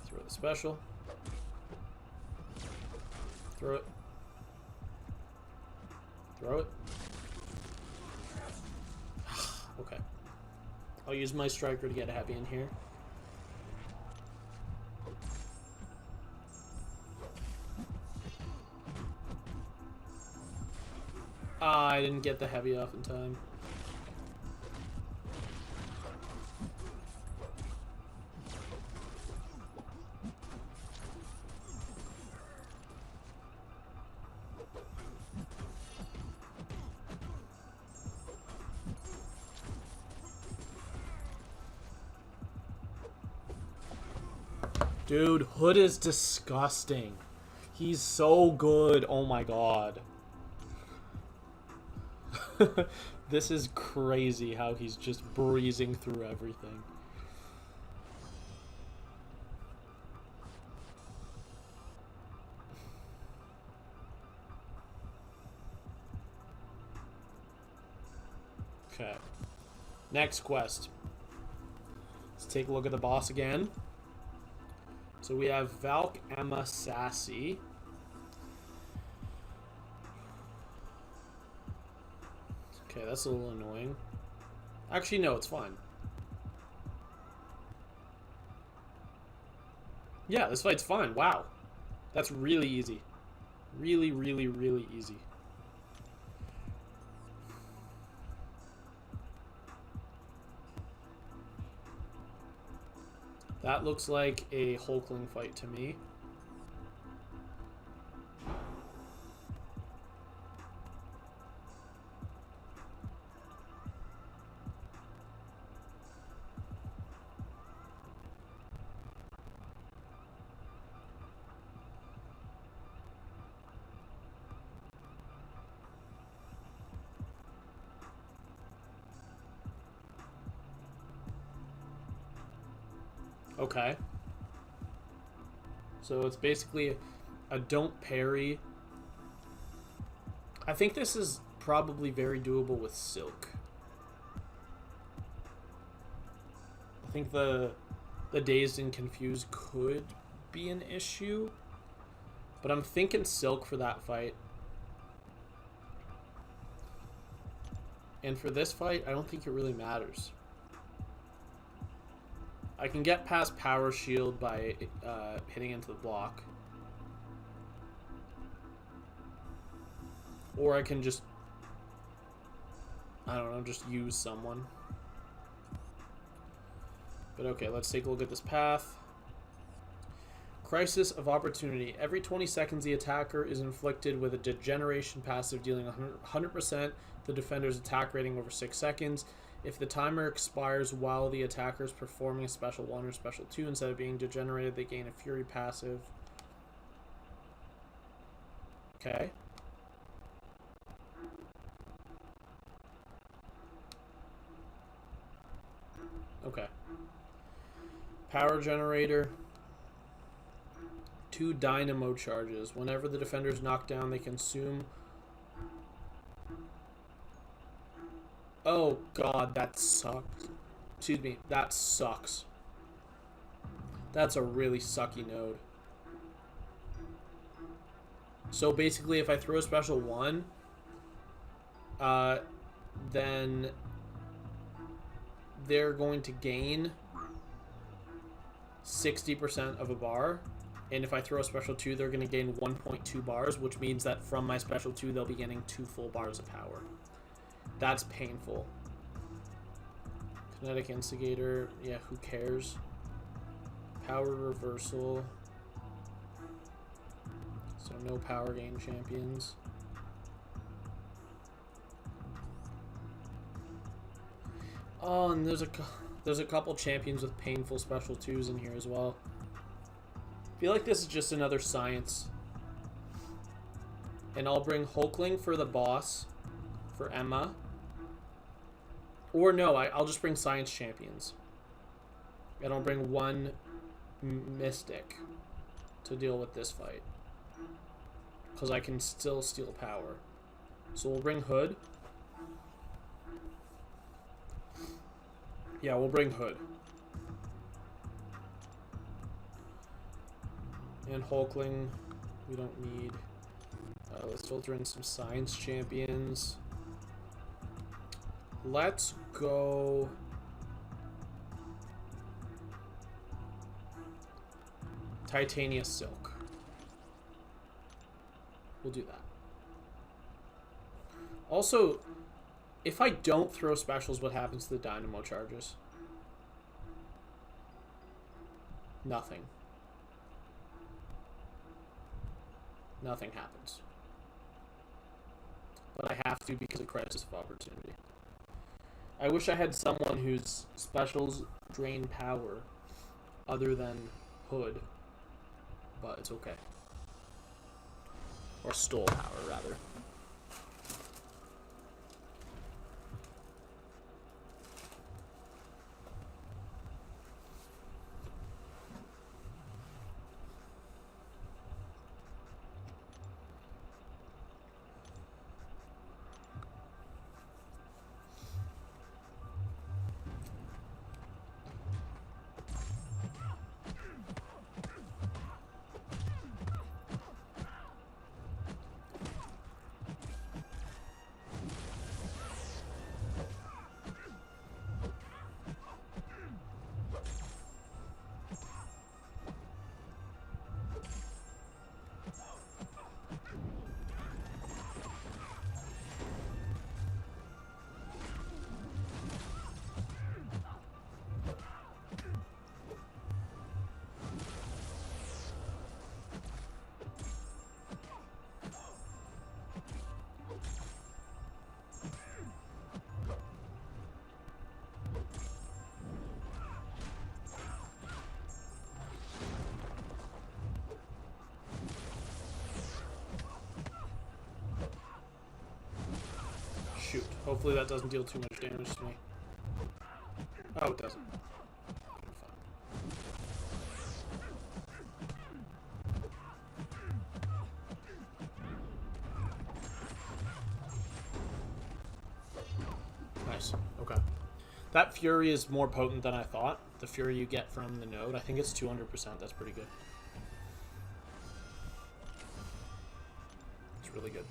Throw the special. Throw it. Throw it. Okay. I'll use my striker to get heavy in here. I didn't get the heavy off in time. Dude, Hood is disgusting. He's so good. Oh my god. This is crazy how he's just breezing through everything. Okay. Next quest. Let's take a look at the boss again. So we have Valk, Emma, Sassy. Okay, that's a little annoying. Actually, no, it's fine. Yeah, this fight's fine. Wow. That's really easy. Really, really, really easy. That looks like a Hulkling fight to me. Okay. So it's basically a don't parry. I think this is probably very doable with Silk. I think the Dazed and Confused could be an issue, but I'm thinking Silk for that fight. And for this fight, I don't think it really matters. I can get past Power Shield by hitting into the block. Or I can just, I don't know, just use someone. But okay, let's take a look at this path. Crisis of Opportunity. Every 20 seconds, the attacker is inflicted with a Degeneration passive, dealing 100% the defender's attack rating over 6 seconds. If the timer expires while the attacker is performing a Special 1 or Special 2, instead of being degenerated, they gain a Fury passive. Okay. Okay. Power Generator. 2 Dynamo charges. Whenever the defender is knocked down, they consume... Oh, God, that sucks. Excuse me, that sucks. That's a really sucky node. So basically, if I throw a Special 1, then they're going to gain 60% of a bar. And if I throw a Special 2, they're going to gain 1.2 bars, which means that from my Special 2, they'll be getting 2 full bars of power. That's painful. Kinetic Instigator, yeah, who cares? Power Reversal. So no power gain champions. Oh, and there's a couple champions with painful Special 2s in here as well. I feel like this is just another science. And I'll bring Hulkling for the boss, for Emma. Or no, I'll just bring science champions. And I'll bring 1 Mystic to deal with this fight. Because I can still steal power. So we'll bring Hood. Yeah, we'll bring Hood. And Hulkling, we don't need. Let's filter in some science champions. Let's go. Titania Silk. We'll do that. Also, if I don't throw specials, what happens to the Dynamo charges? Nothing. Nothing happens. But I have to because of Crisis of Opportunity. I wish I had someone whose specials drain power other than Hood. But it's okay. Or stole power, rather. Shoot. Hopefully that doesn't deal too much damage to me. Oh, it doesn't. That Fury is more potent than I thought. The Fury you get from the node. I think it's 200%. That's pretty good. It's really good.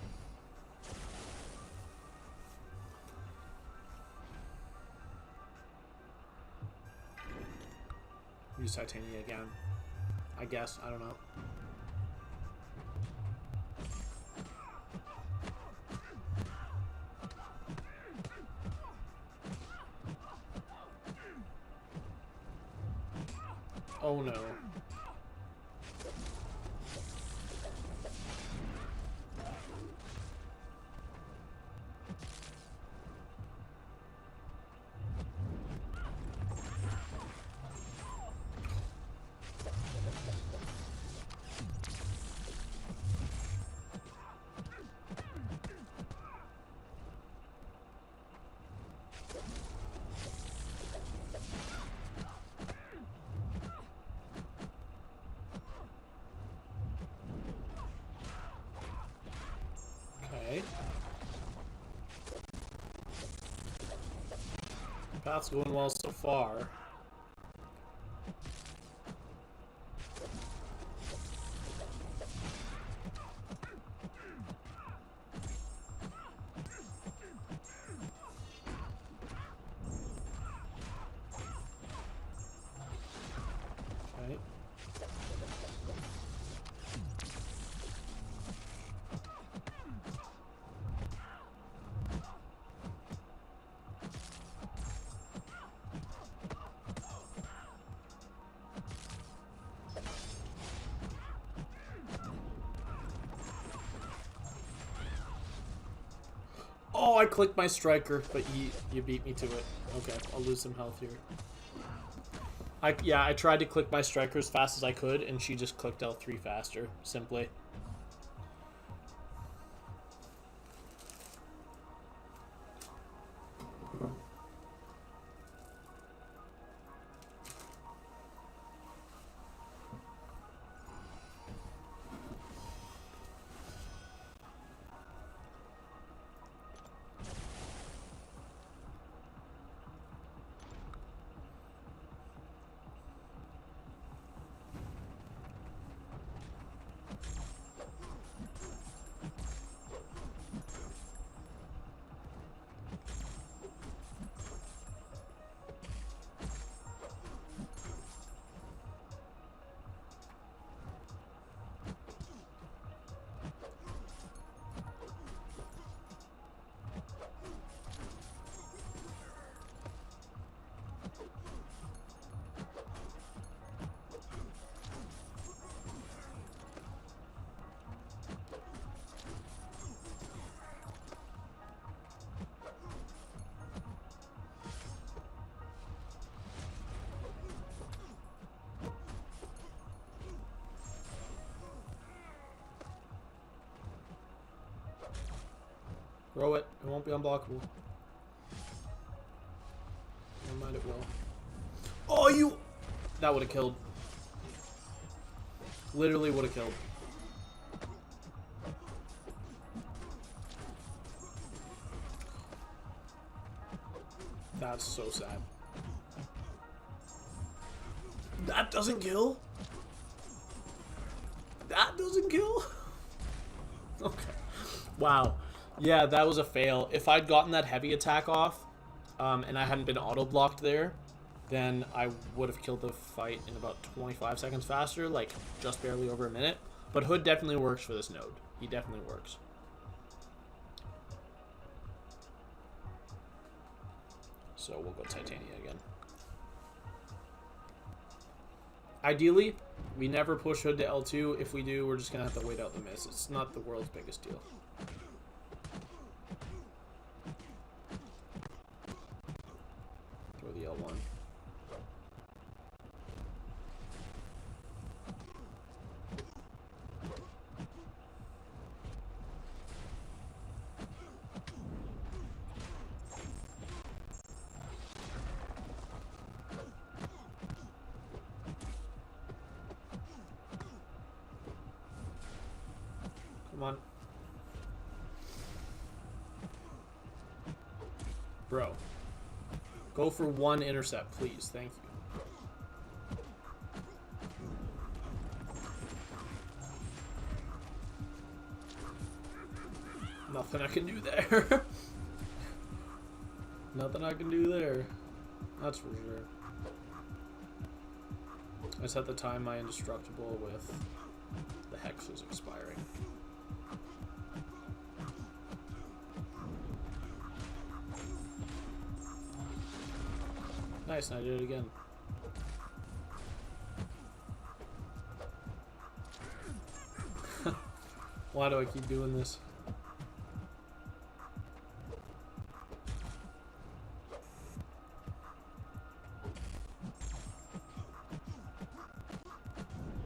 Use Titania again. I guess. I don't know. Oh no. Path's going well so far. Okay. Oh, I clicked my striker, but you beat me to it. Okay, I'll lose some health here. I tried to click my striker as fast as I could, and she just clicked L3 faster, simply. Throw it. It won't be unblockable. Never mind, it will. Oh, you... That would have killed. Literally would have killed. That's so sad. That doesn't kill? That doesn't kill? Okay. Wow. Yeah, that was a fail. If I'd gotten that heavy attack off, and I hadn't been auto-blocked there, then I would have killed the fight in about 25 seconds faster, like just barely over a minute. But Hood definitely works for this node. He definitely works. So we'll go Titania again. Ideally, we never push Hood to L2. If we do, we're just going to have to wait out the miss. It's not the world's biggest deal. Throw the L1. Come on. Bro. Go for one intercept, please. Thank you. Nothing I can do there. Nothing I can do there. That's for sure. I just have to time my indestructible with the hex is expiring. Nice, and I did it again. Why do I keep doing this?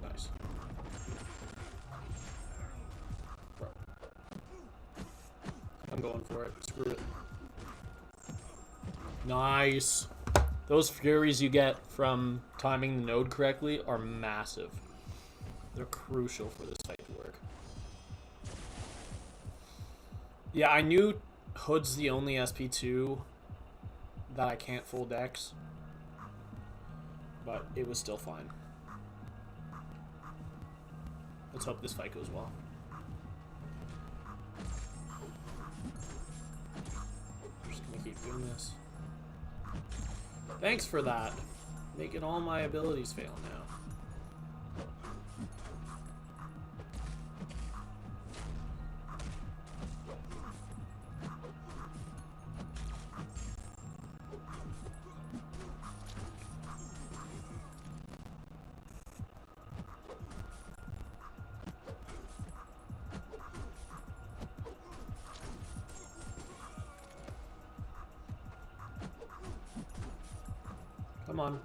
Nice. Bro. I'm going for it. Screw it. Nice. Those furies you get from timing the node correctly are massive. They're crucial for this fight to work. Yeah, I knew Hood's the only SP2 that I can't full dex, but it was still fine. Let's hope this fight goes well. I'm just gonna keep doing this. Thanks for that. Making all my abilities fail now. Come on.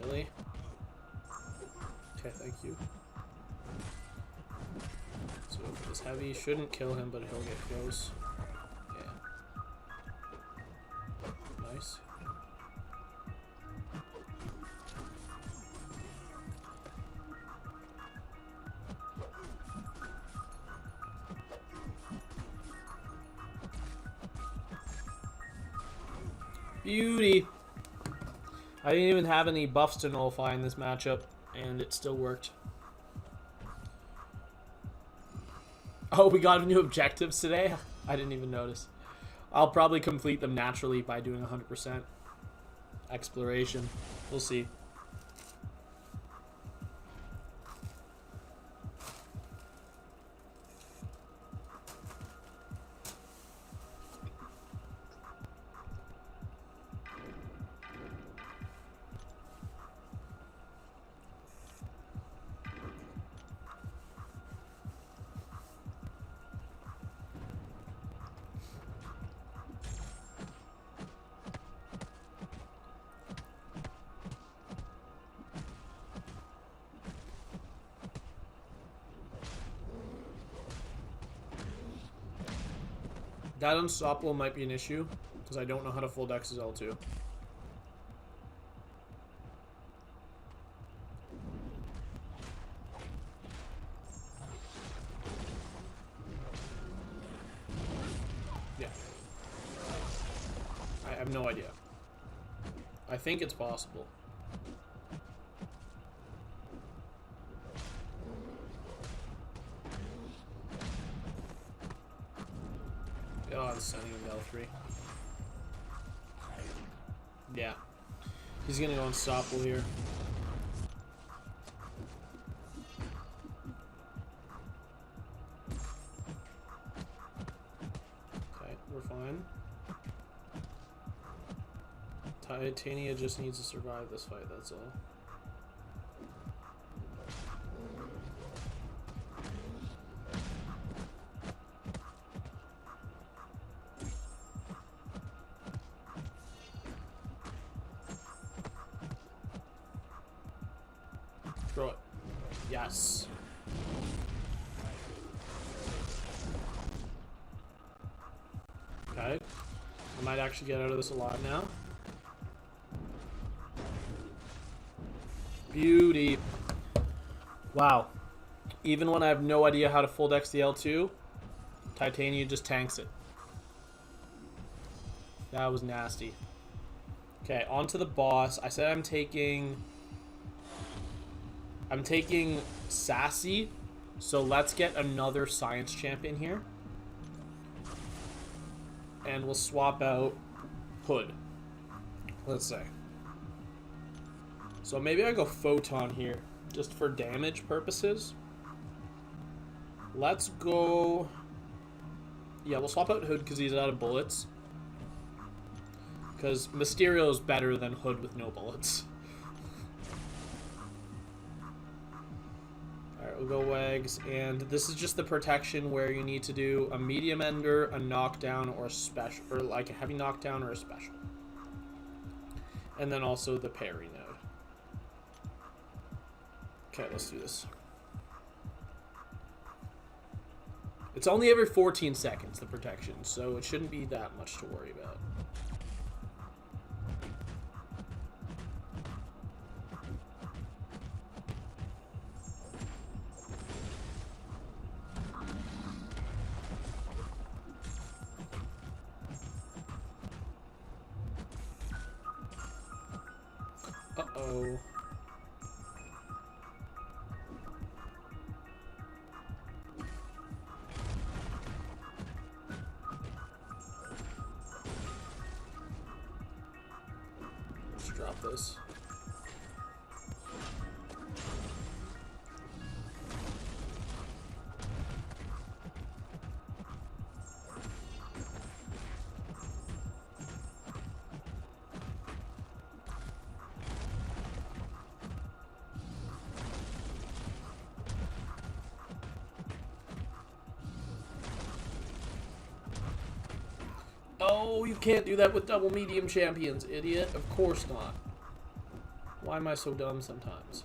Really? Okay, thank you. So if this heavy shouldn't kill him, but he'll get close. Yeah. Nice. Beauty. I didn't even have any buffs to nullify in this matchup, and it still worked. Oh, we got new objectives today? I didn't even notice. I'll probably complete them naturally by doing 100% exploration. We'll see. That unstoppable might be an issue, because I don't know how to full dex his L2. Yeah. I have no idea. I think it's possible. Oh, I'm sending him to L3. Yeah. He's gonna go unstoppable here. Okay, we're fine. Titania just needs to survive this fight, that's all. Throw it. Yes. Okay. I might actually get out of this alive now. Beauty. Wow. Even when I have no idea how to full dex the L2, Titania just tanks it. That was nasty. Okay, on to the boss. I said I'm taking Sassy. So let's get another science champion here. And we'll swap out Hood. Let's say. So maybe I go Photon here, just for damage purposes. Let's go... Yeah, we'll swap out Hood because he's out of bullets. Because Mysterio is better than Hood with no bullets. Alright, we'll go Wags. And this is just the protection where you need to do a medium ender, a knockdown, or a special. Or like a heavy knockdown or a special. And then also the parry node. Okay, let's do this. It's only every 14 seconds, the protection, so it shouldn't be that much to worry about. Uh-oh. Let's drop this. Oh, you can't do that with double medium champions, idiot. Of course not. Why am I so dumb sometimes?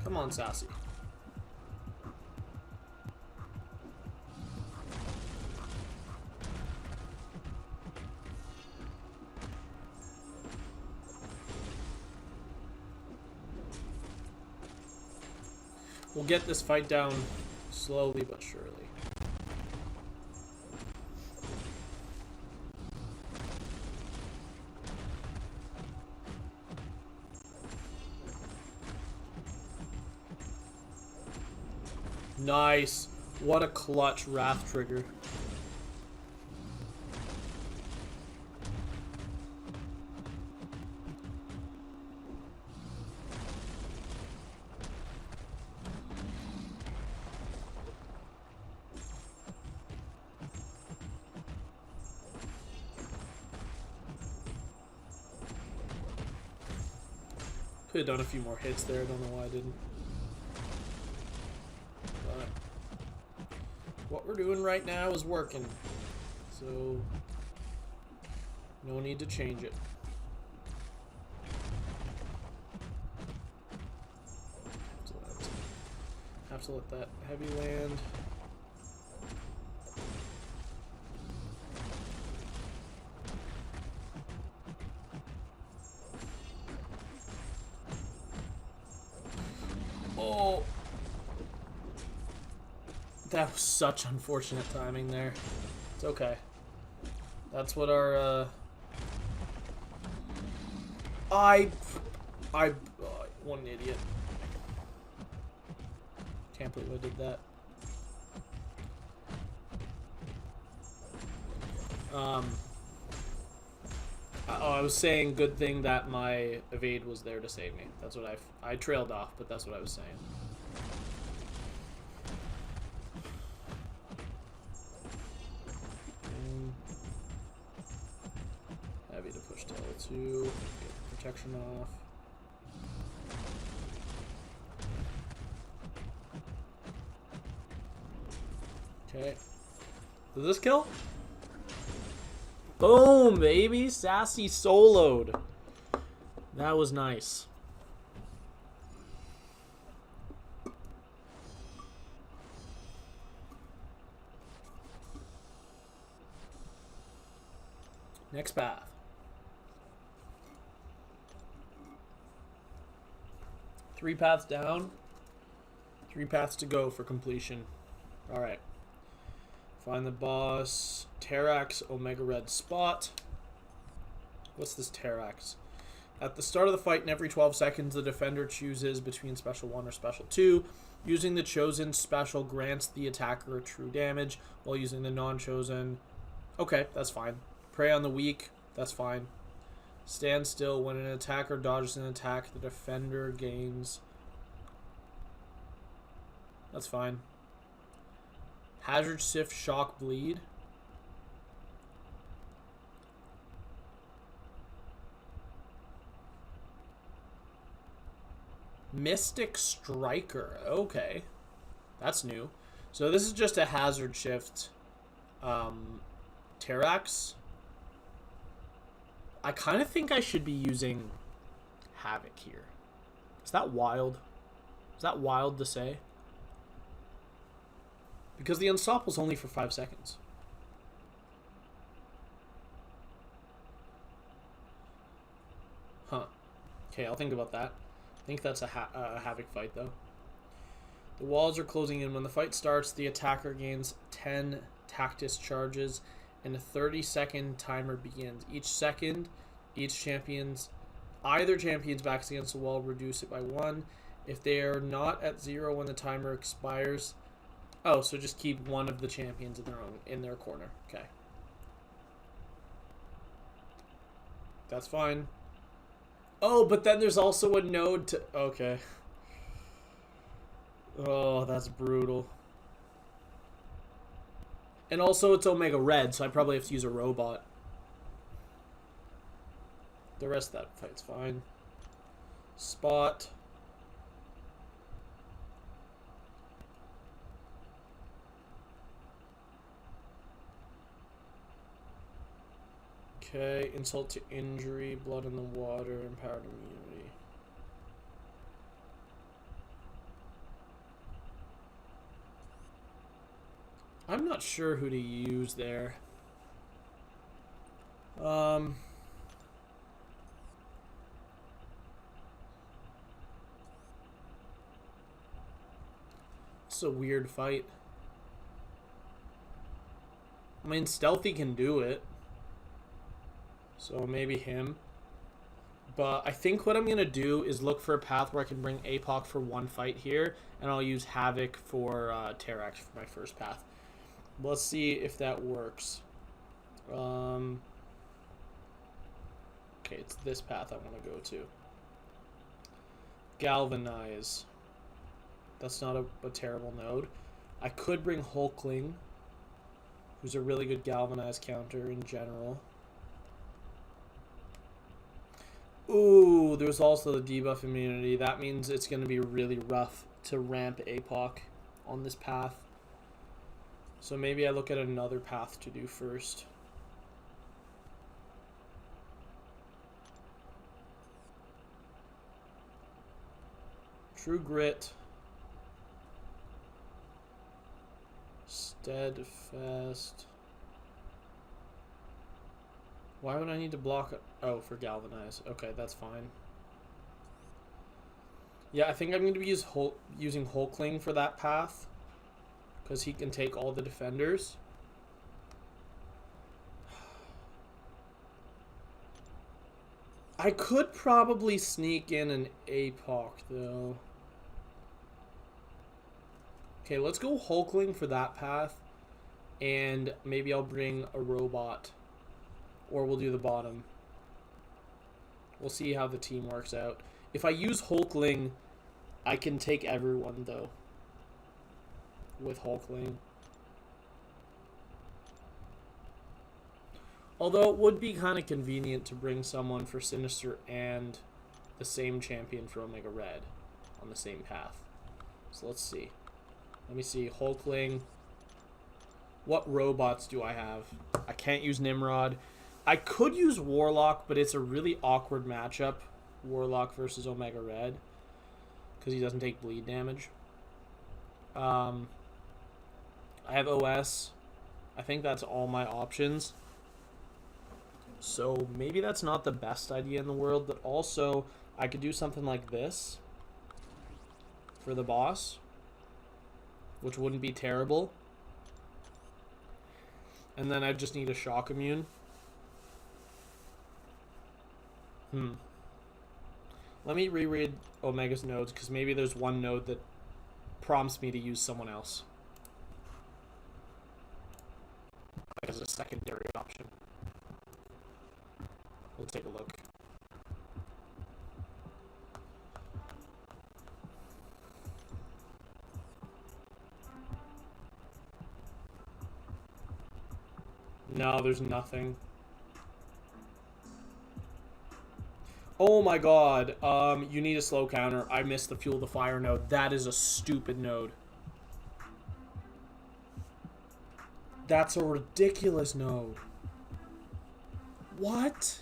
Come on, Sassy. We'll get this fight down slowly but surely. Nice. What a clutch Wrath trigger. Could have done a few more hits there. I don't know why I didn't. But what we're doing right now is working. So no need to change it. Have to let that heavy land. Oh, that was such unfortunate timing there. It's okay. That's what our what an idiot. Can't believe I did that. I was saying good thing that my evade was there to save me. That's what I trailed off, but that's what I was saying. Heavy to push to L2, get protection off. Okay. Does this kill? Boom, baby! Sassy soloed. That was nice. Next path. Three paths down. 3 paths to go for completion. Alright. Find the boss. Terax, Omega Red spot. What's this Terax? At the start of the fight, in every 12 seconds, the defender chooses between Special 1 or Special 2. Using the chosen special grants the attacker true damage, while using the non-chosen... Okay, that's fine. Prey on the weak, that's fine. Stand still. When an attacker dodges an attack, the defender gains... That's fine. Hazard Shift, Shock, Bleed. Mystic Striker. Okay. That's new. So this is just a Hazard Shift Terax. I kind of think I should be using Havoc here. Is that wild? Is that wild to say? Because the Unstoppable's only for 5 seconds. Huh. Okay, I'll think about that. I think that's a Havoc fight, though. The walls are closing in. When the fight starts, the attacker gains 10 Tactus charges, and a 30-second timer begins. Each second, either champion's backs against the wall reduce it by 1. If they are not at 0 when the timer expires... Oh, so just keep one of the champions in their corner. Okay. That's fine. Oh, but then there's also a node to... Okay. Oh, that's brutal. And also it's Omega Red, so I probably have to use a robot. The rest of that fight's fine. Spot. Okay, insult to injury, blood in the water, empowered immunity. I'm not sure who to use there. It's a weird fight. I mean, Stealthy can do it. So maybe him. But I think what I'm going to do is look for a path where I can bring APOC for one fight here. And I'll use Havoc for Terax for my first path. Let's see if that works. Okay, it's this path I want to go to. Galvanize. That's not a terrible node. I could bring Hulkling, who's a really good Galvanize counter in general. Ooh, there's also the debuff immunity. That means it's going to be really rough to ramp APOC on this path. So maybe I look at another path to do first. True Grit. Steadfast. Why would I need to block it? Oh, for Galvanize. Okay, that's fine. Yeah, I think I'm going to be using Hulkling for that path, because he can take all the defenders. I could probably sneak in an APOC, though. Okay, let's go Hulkling for that path, and maybe I'll bring a robot. Or we'll do the bottom. We'll see how the team works out. If I use Hulkling, I can take everyone, though. With Hulkling. Although it would be kind of convenient to bring someone for Sinister and the same champion for Omega Red on the same path. So let's see. Let me see. Hulkling. What robots do I have? I can't use Nimrod. I could use Warlock, but it's a really awkward matchup. Warlock versus Omega Red. Because he doesn't take bleed damage. I have OS. I think that's all my options. So maybe that's not the best idea in the world, but also I could do something like this for the boss, which wouldn't be terrible. And then I just need a shock immune. Let me reread Omega's nodes, because maybe there's one node that prompts me to use someone else as a secondary option. We'll take a look. No, there's nothing. Oh my god. You need a slow counter. I missed the fuel the fire node. That is a stupid node. That's a ridiculous node. What?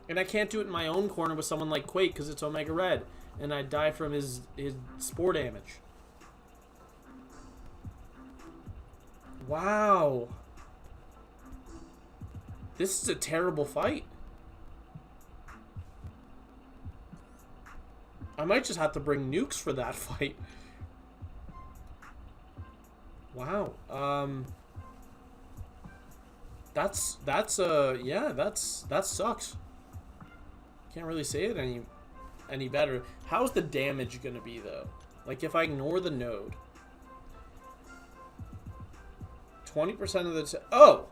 And I can't do it in my own corner with someone like Quake because it's Omega Red. And I die from his spore damage. Wow. This is a terrible fight. I might just have to bring nukes for that fight. Wow. That sucks. Can't really say it any better. How's the damage gonna be though? Like if I ignore the node, 20% of the oh,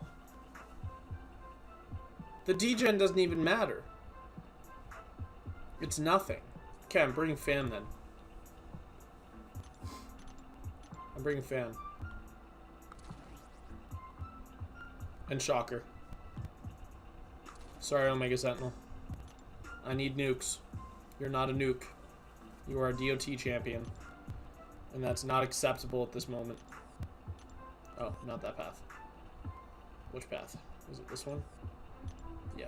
the degen doesn't even matter. It's nothing. Okay, I'm bringing fan then. I'm bringing fan and shocker. Sorry, Omega Sentinel. I need nukes. You're not a nuke. You are a DOT champion. And that's not acceptable at this moment. Oh, not that path. Which path? Is it this one? Yeah.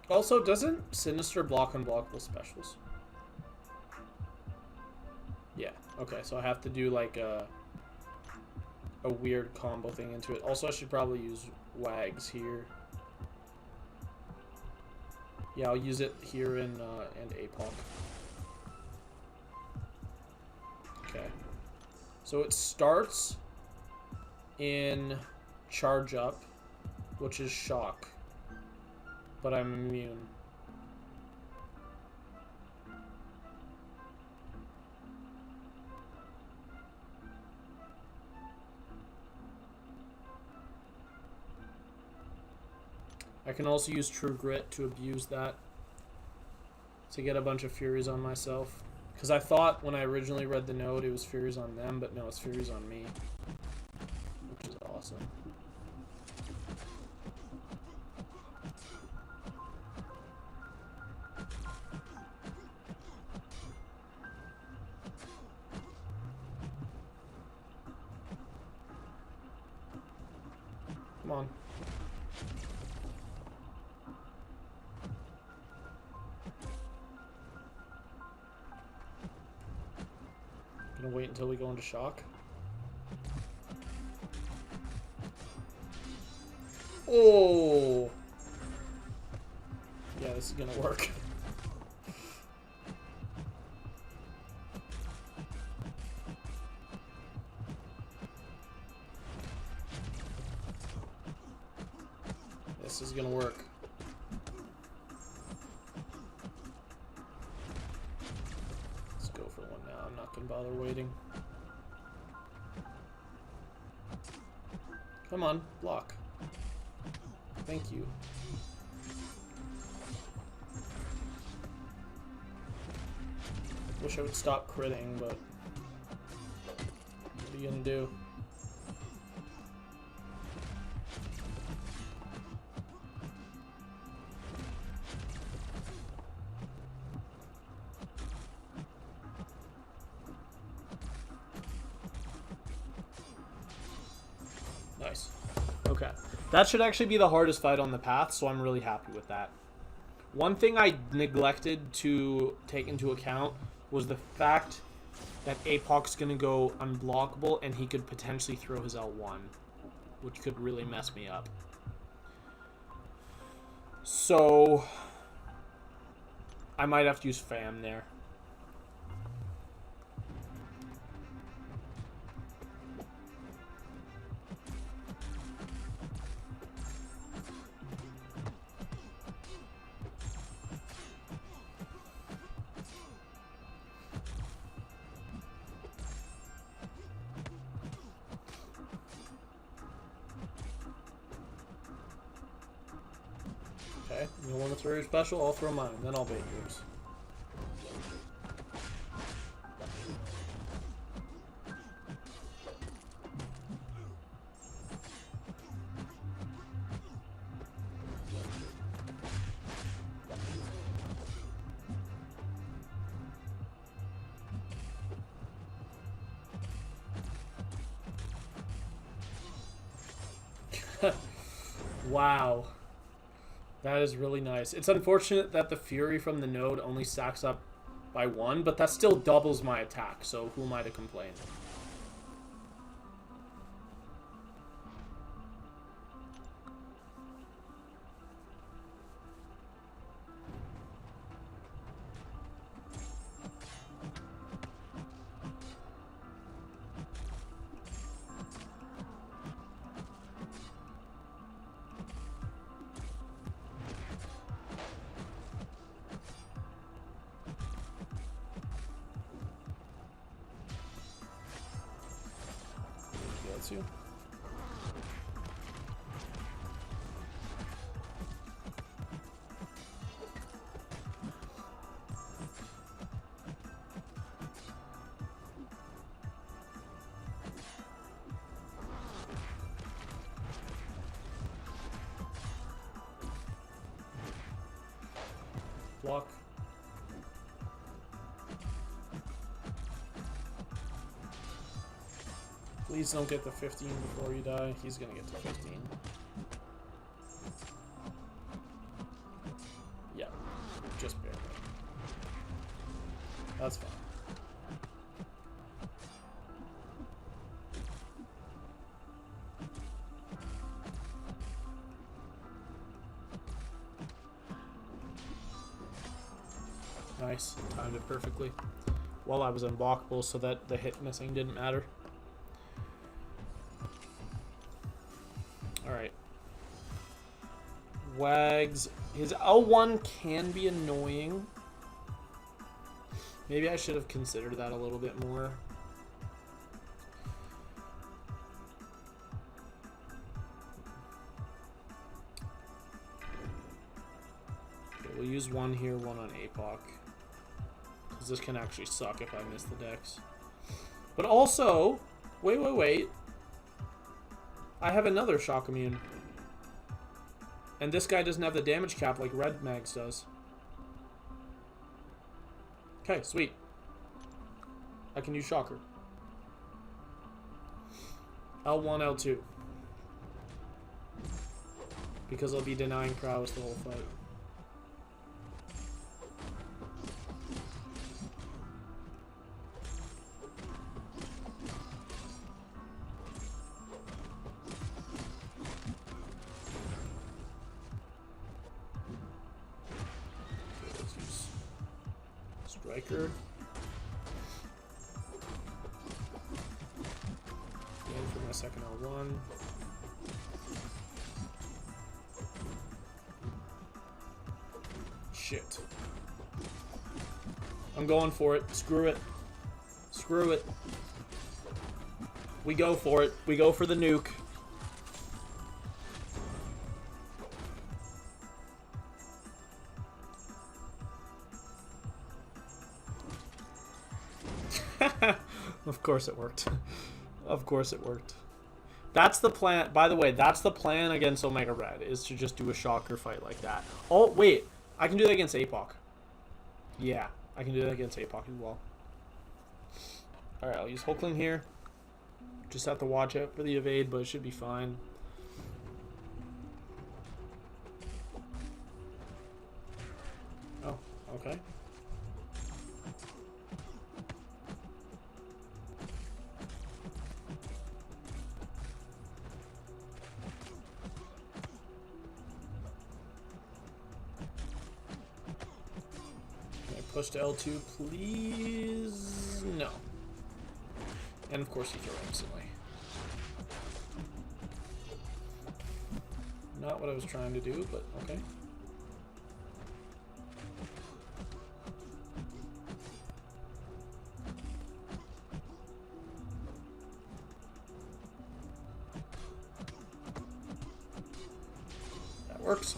Also, doesn't Sinister block unblockable specials? Yeah. Okay, so I have to do like a weird combo thing into it. Also, I should probably use Wags here. Yeah, I'll use it here in and APOC. Okay. So it starts in charge up, which is shock. But I'm immune. I can also use True Grit to abuse that. To get a bunch of Furies on myself. Because I thought when I originally read the node it was Furies on them, but no, it's Furies on me. Which is awesome. Come on. Gonna wait until we go into shock. Oh! Yeah, this is gonna work. This is gonna work. Let's go for one now. I'm not gonna bother waiting. Come on, block. Thank you. Wish I would stop critting, but what are you gonna do? Nice. Okay. That should actually be the hardest fight on the path, so I'm really happy with that. One thing I neglected to take into account was the fact that Apoc's going to go unblockable and he could potentially throw his L1, which could really mess me up. So I might have to use Fam there. Okay, you want to throw your special? I'll throw mine, then I'll bait yours. Wow. That is really nice. It's unfortunate that the Fury from the node only stacks up by 1, but that still doubles my attack, so who am I to complain? You. Block. Please don't get to 15 before you die. He's gonna get to 15. Yeah, just barely. That's fine. Nice, timed it perfectly. While I was unblockable so that the hit missing didn't matter. Alright. Wags. His L1 can be annoying. Maybe I should have considered that a little bit more. Okay, we'll use one here, one on Apoc. Because this can actually suck if I miss the dex. But also, wait. I have another shock immune. And this guy doesn't have the damage cap like Red Mags does. Okay, sweet. I can use Shocker. L1, L2. Because I'll be denying prowess the whole fight. Striker. And for my second L1. Shit. I'm going for it. Screw it. Screw it. We go for it. We go for the nuke. Of course it worked. Of course it worked. That's the plan. By the way, that's the plan against Omega Red, is to just do a shocker fight like that. Oh, wait. I can do that against Apoc. Yeah, I can do that against Apoc as well. Alright, I'll use Hulkling here. Just have to watch out for the evade, but it should be fine. Okay. Can I push to L2, please? No. And of course, you throw instantly. Not what I was trying to do, but okay. That works.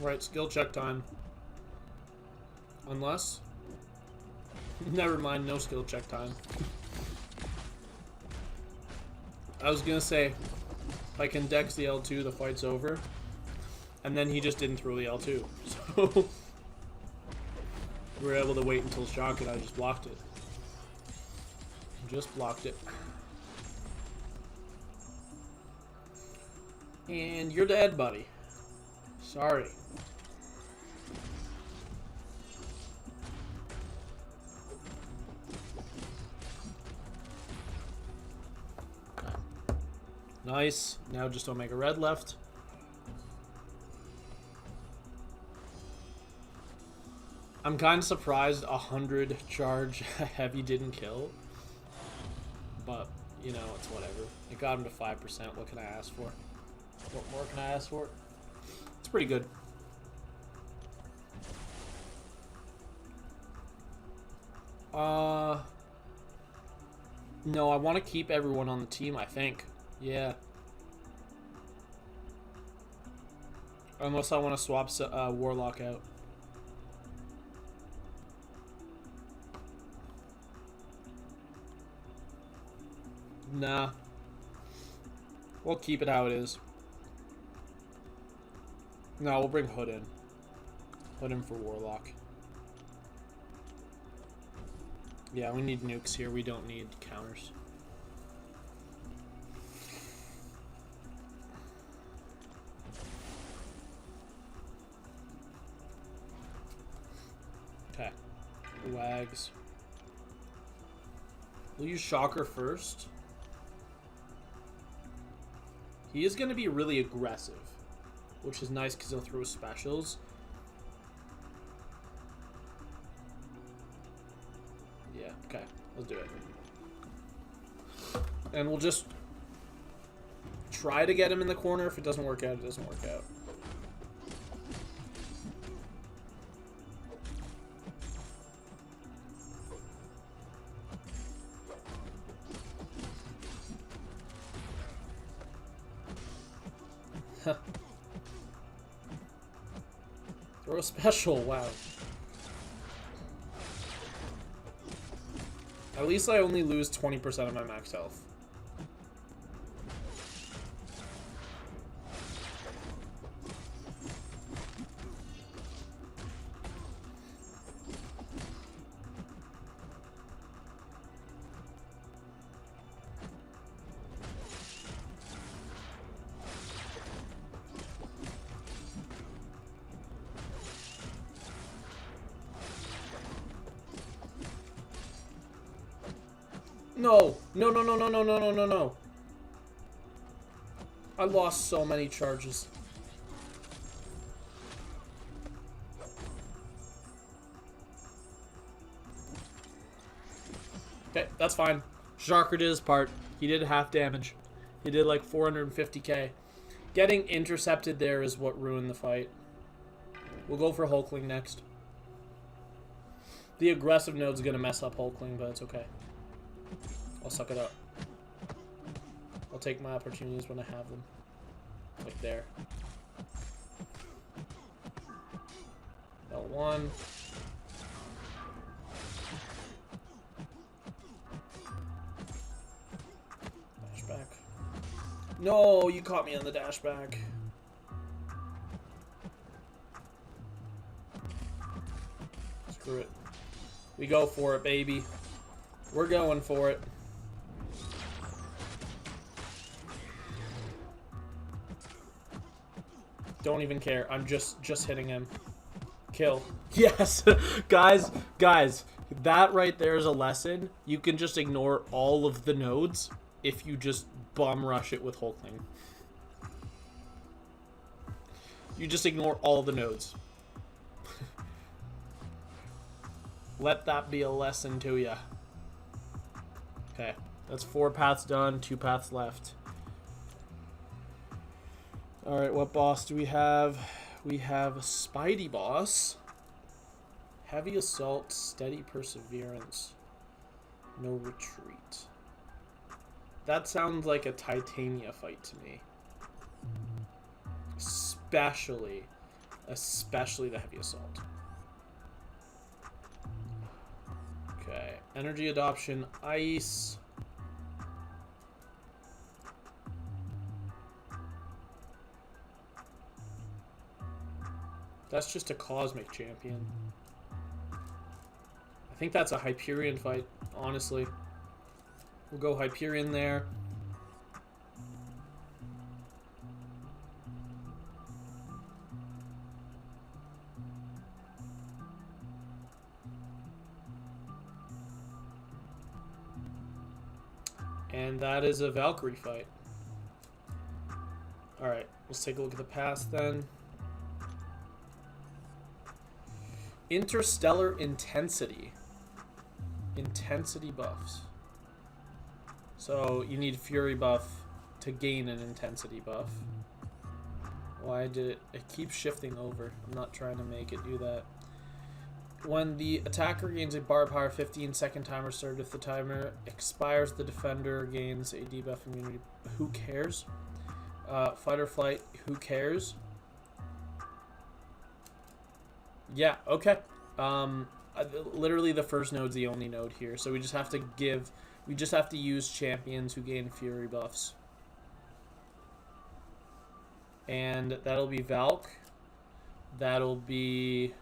Right, skill check time. Unless... Never mind, no skill check time. I was gonna say, if I can dex the L2, the fight's over. And then he just didn't throw the L2. So... we were able to wait until shock and I just blocked it. Just blocked it. And you're dead, buddy. Sorry. Nice. Now just Omega Red left. I'm kind of surprised 100 charge heavy didn't kill. But, you know, it's whatever. It got him to 5%. What can I ask for? What more can I ask for? It's pretty good. No, I want to keep everyone on the team, I think. Yeah. Unless I want to swap Warlock out. Nah. We'll keep it how it is. No, we'll bring Hood in. Hood in for Warlock. Yeah, we need nukes here. We don't need counters. Okay. Wags. We'll use Shocker first. He is going to be really aggressive, which is nice because he'll throw specials. Yeah, okay. Let's do it. And we'll just try to get him in the corner. If it doesn't work out, it doesn't work out. Throw a special, wow. At least I only lose 20% of my max health. No! No, no, no, no, no, no, no, no, no. I lost so many charges. Okay, that's fine. Jarker did his part. He did half damage. He did like 450k. Getting intercepted there is what ruined the fight. We'll go for Hulkling next. The aggressive node's gonna mess up Hulkling, but it's okay. I'll suck it up. I'll take my opportunities when I have them. Like there. L1. Dash back. No, you caught me on the dash back. Screw it. We go for it, baby. We're going for it. Don't even care. I'm just hitting him. Kill. Yes. guys, that right there is a lesson. You can just ignore all of the nodes if you just bomb rush it with Hulkling. You just ignore all the nodes. Let that be a lesson to ya. Okay, that's 4 paths done, 2 paths left. Alright, what boss do we have? We have Spidey boss. Heavy assault, steady perseverance. No retreat. That sounds like a Titania fight to me. Especially the heavy assault. Okay, energy adoption, ice. That's just a cosmic champion. I think that's a Hyperion fight, honestly. We'll go Hyperion there. And that is a Valkyrie fight. Alright, let's take a look at the past then. Interstellar intensity. Intensity buffs. So you need Fury buff to gain an intensity buff. Why did it? It keeps shifting over. I'm not trying to make it do that. When the attacker gains a bar power 15-second timer started, if the timer expires, the defender gains a debuff immunity. Who cares? Fight or flight. Who cares? Yeah. Okay. Literally the first node's the only node here, so we just have to give. We just have to use champions who gain Fury buffs. And that'll be Valk. That'll be...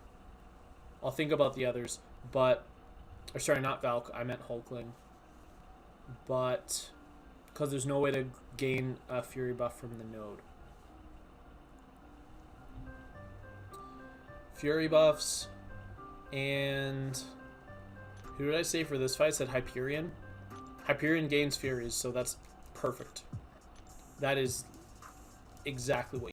I'll think about the others, but... Or sorry, not Valk, I meant Hulkling. But... Because there's no way to gain a Fury buff from the node. Fury buffs. And... Who did I say for this fight? I said Hyperion. Hyperion gains Furies, so that's perfect. That is exactly what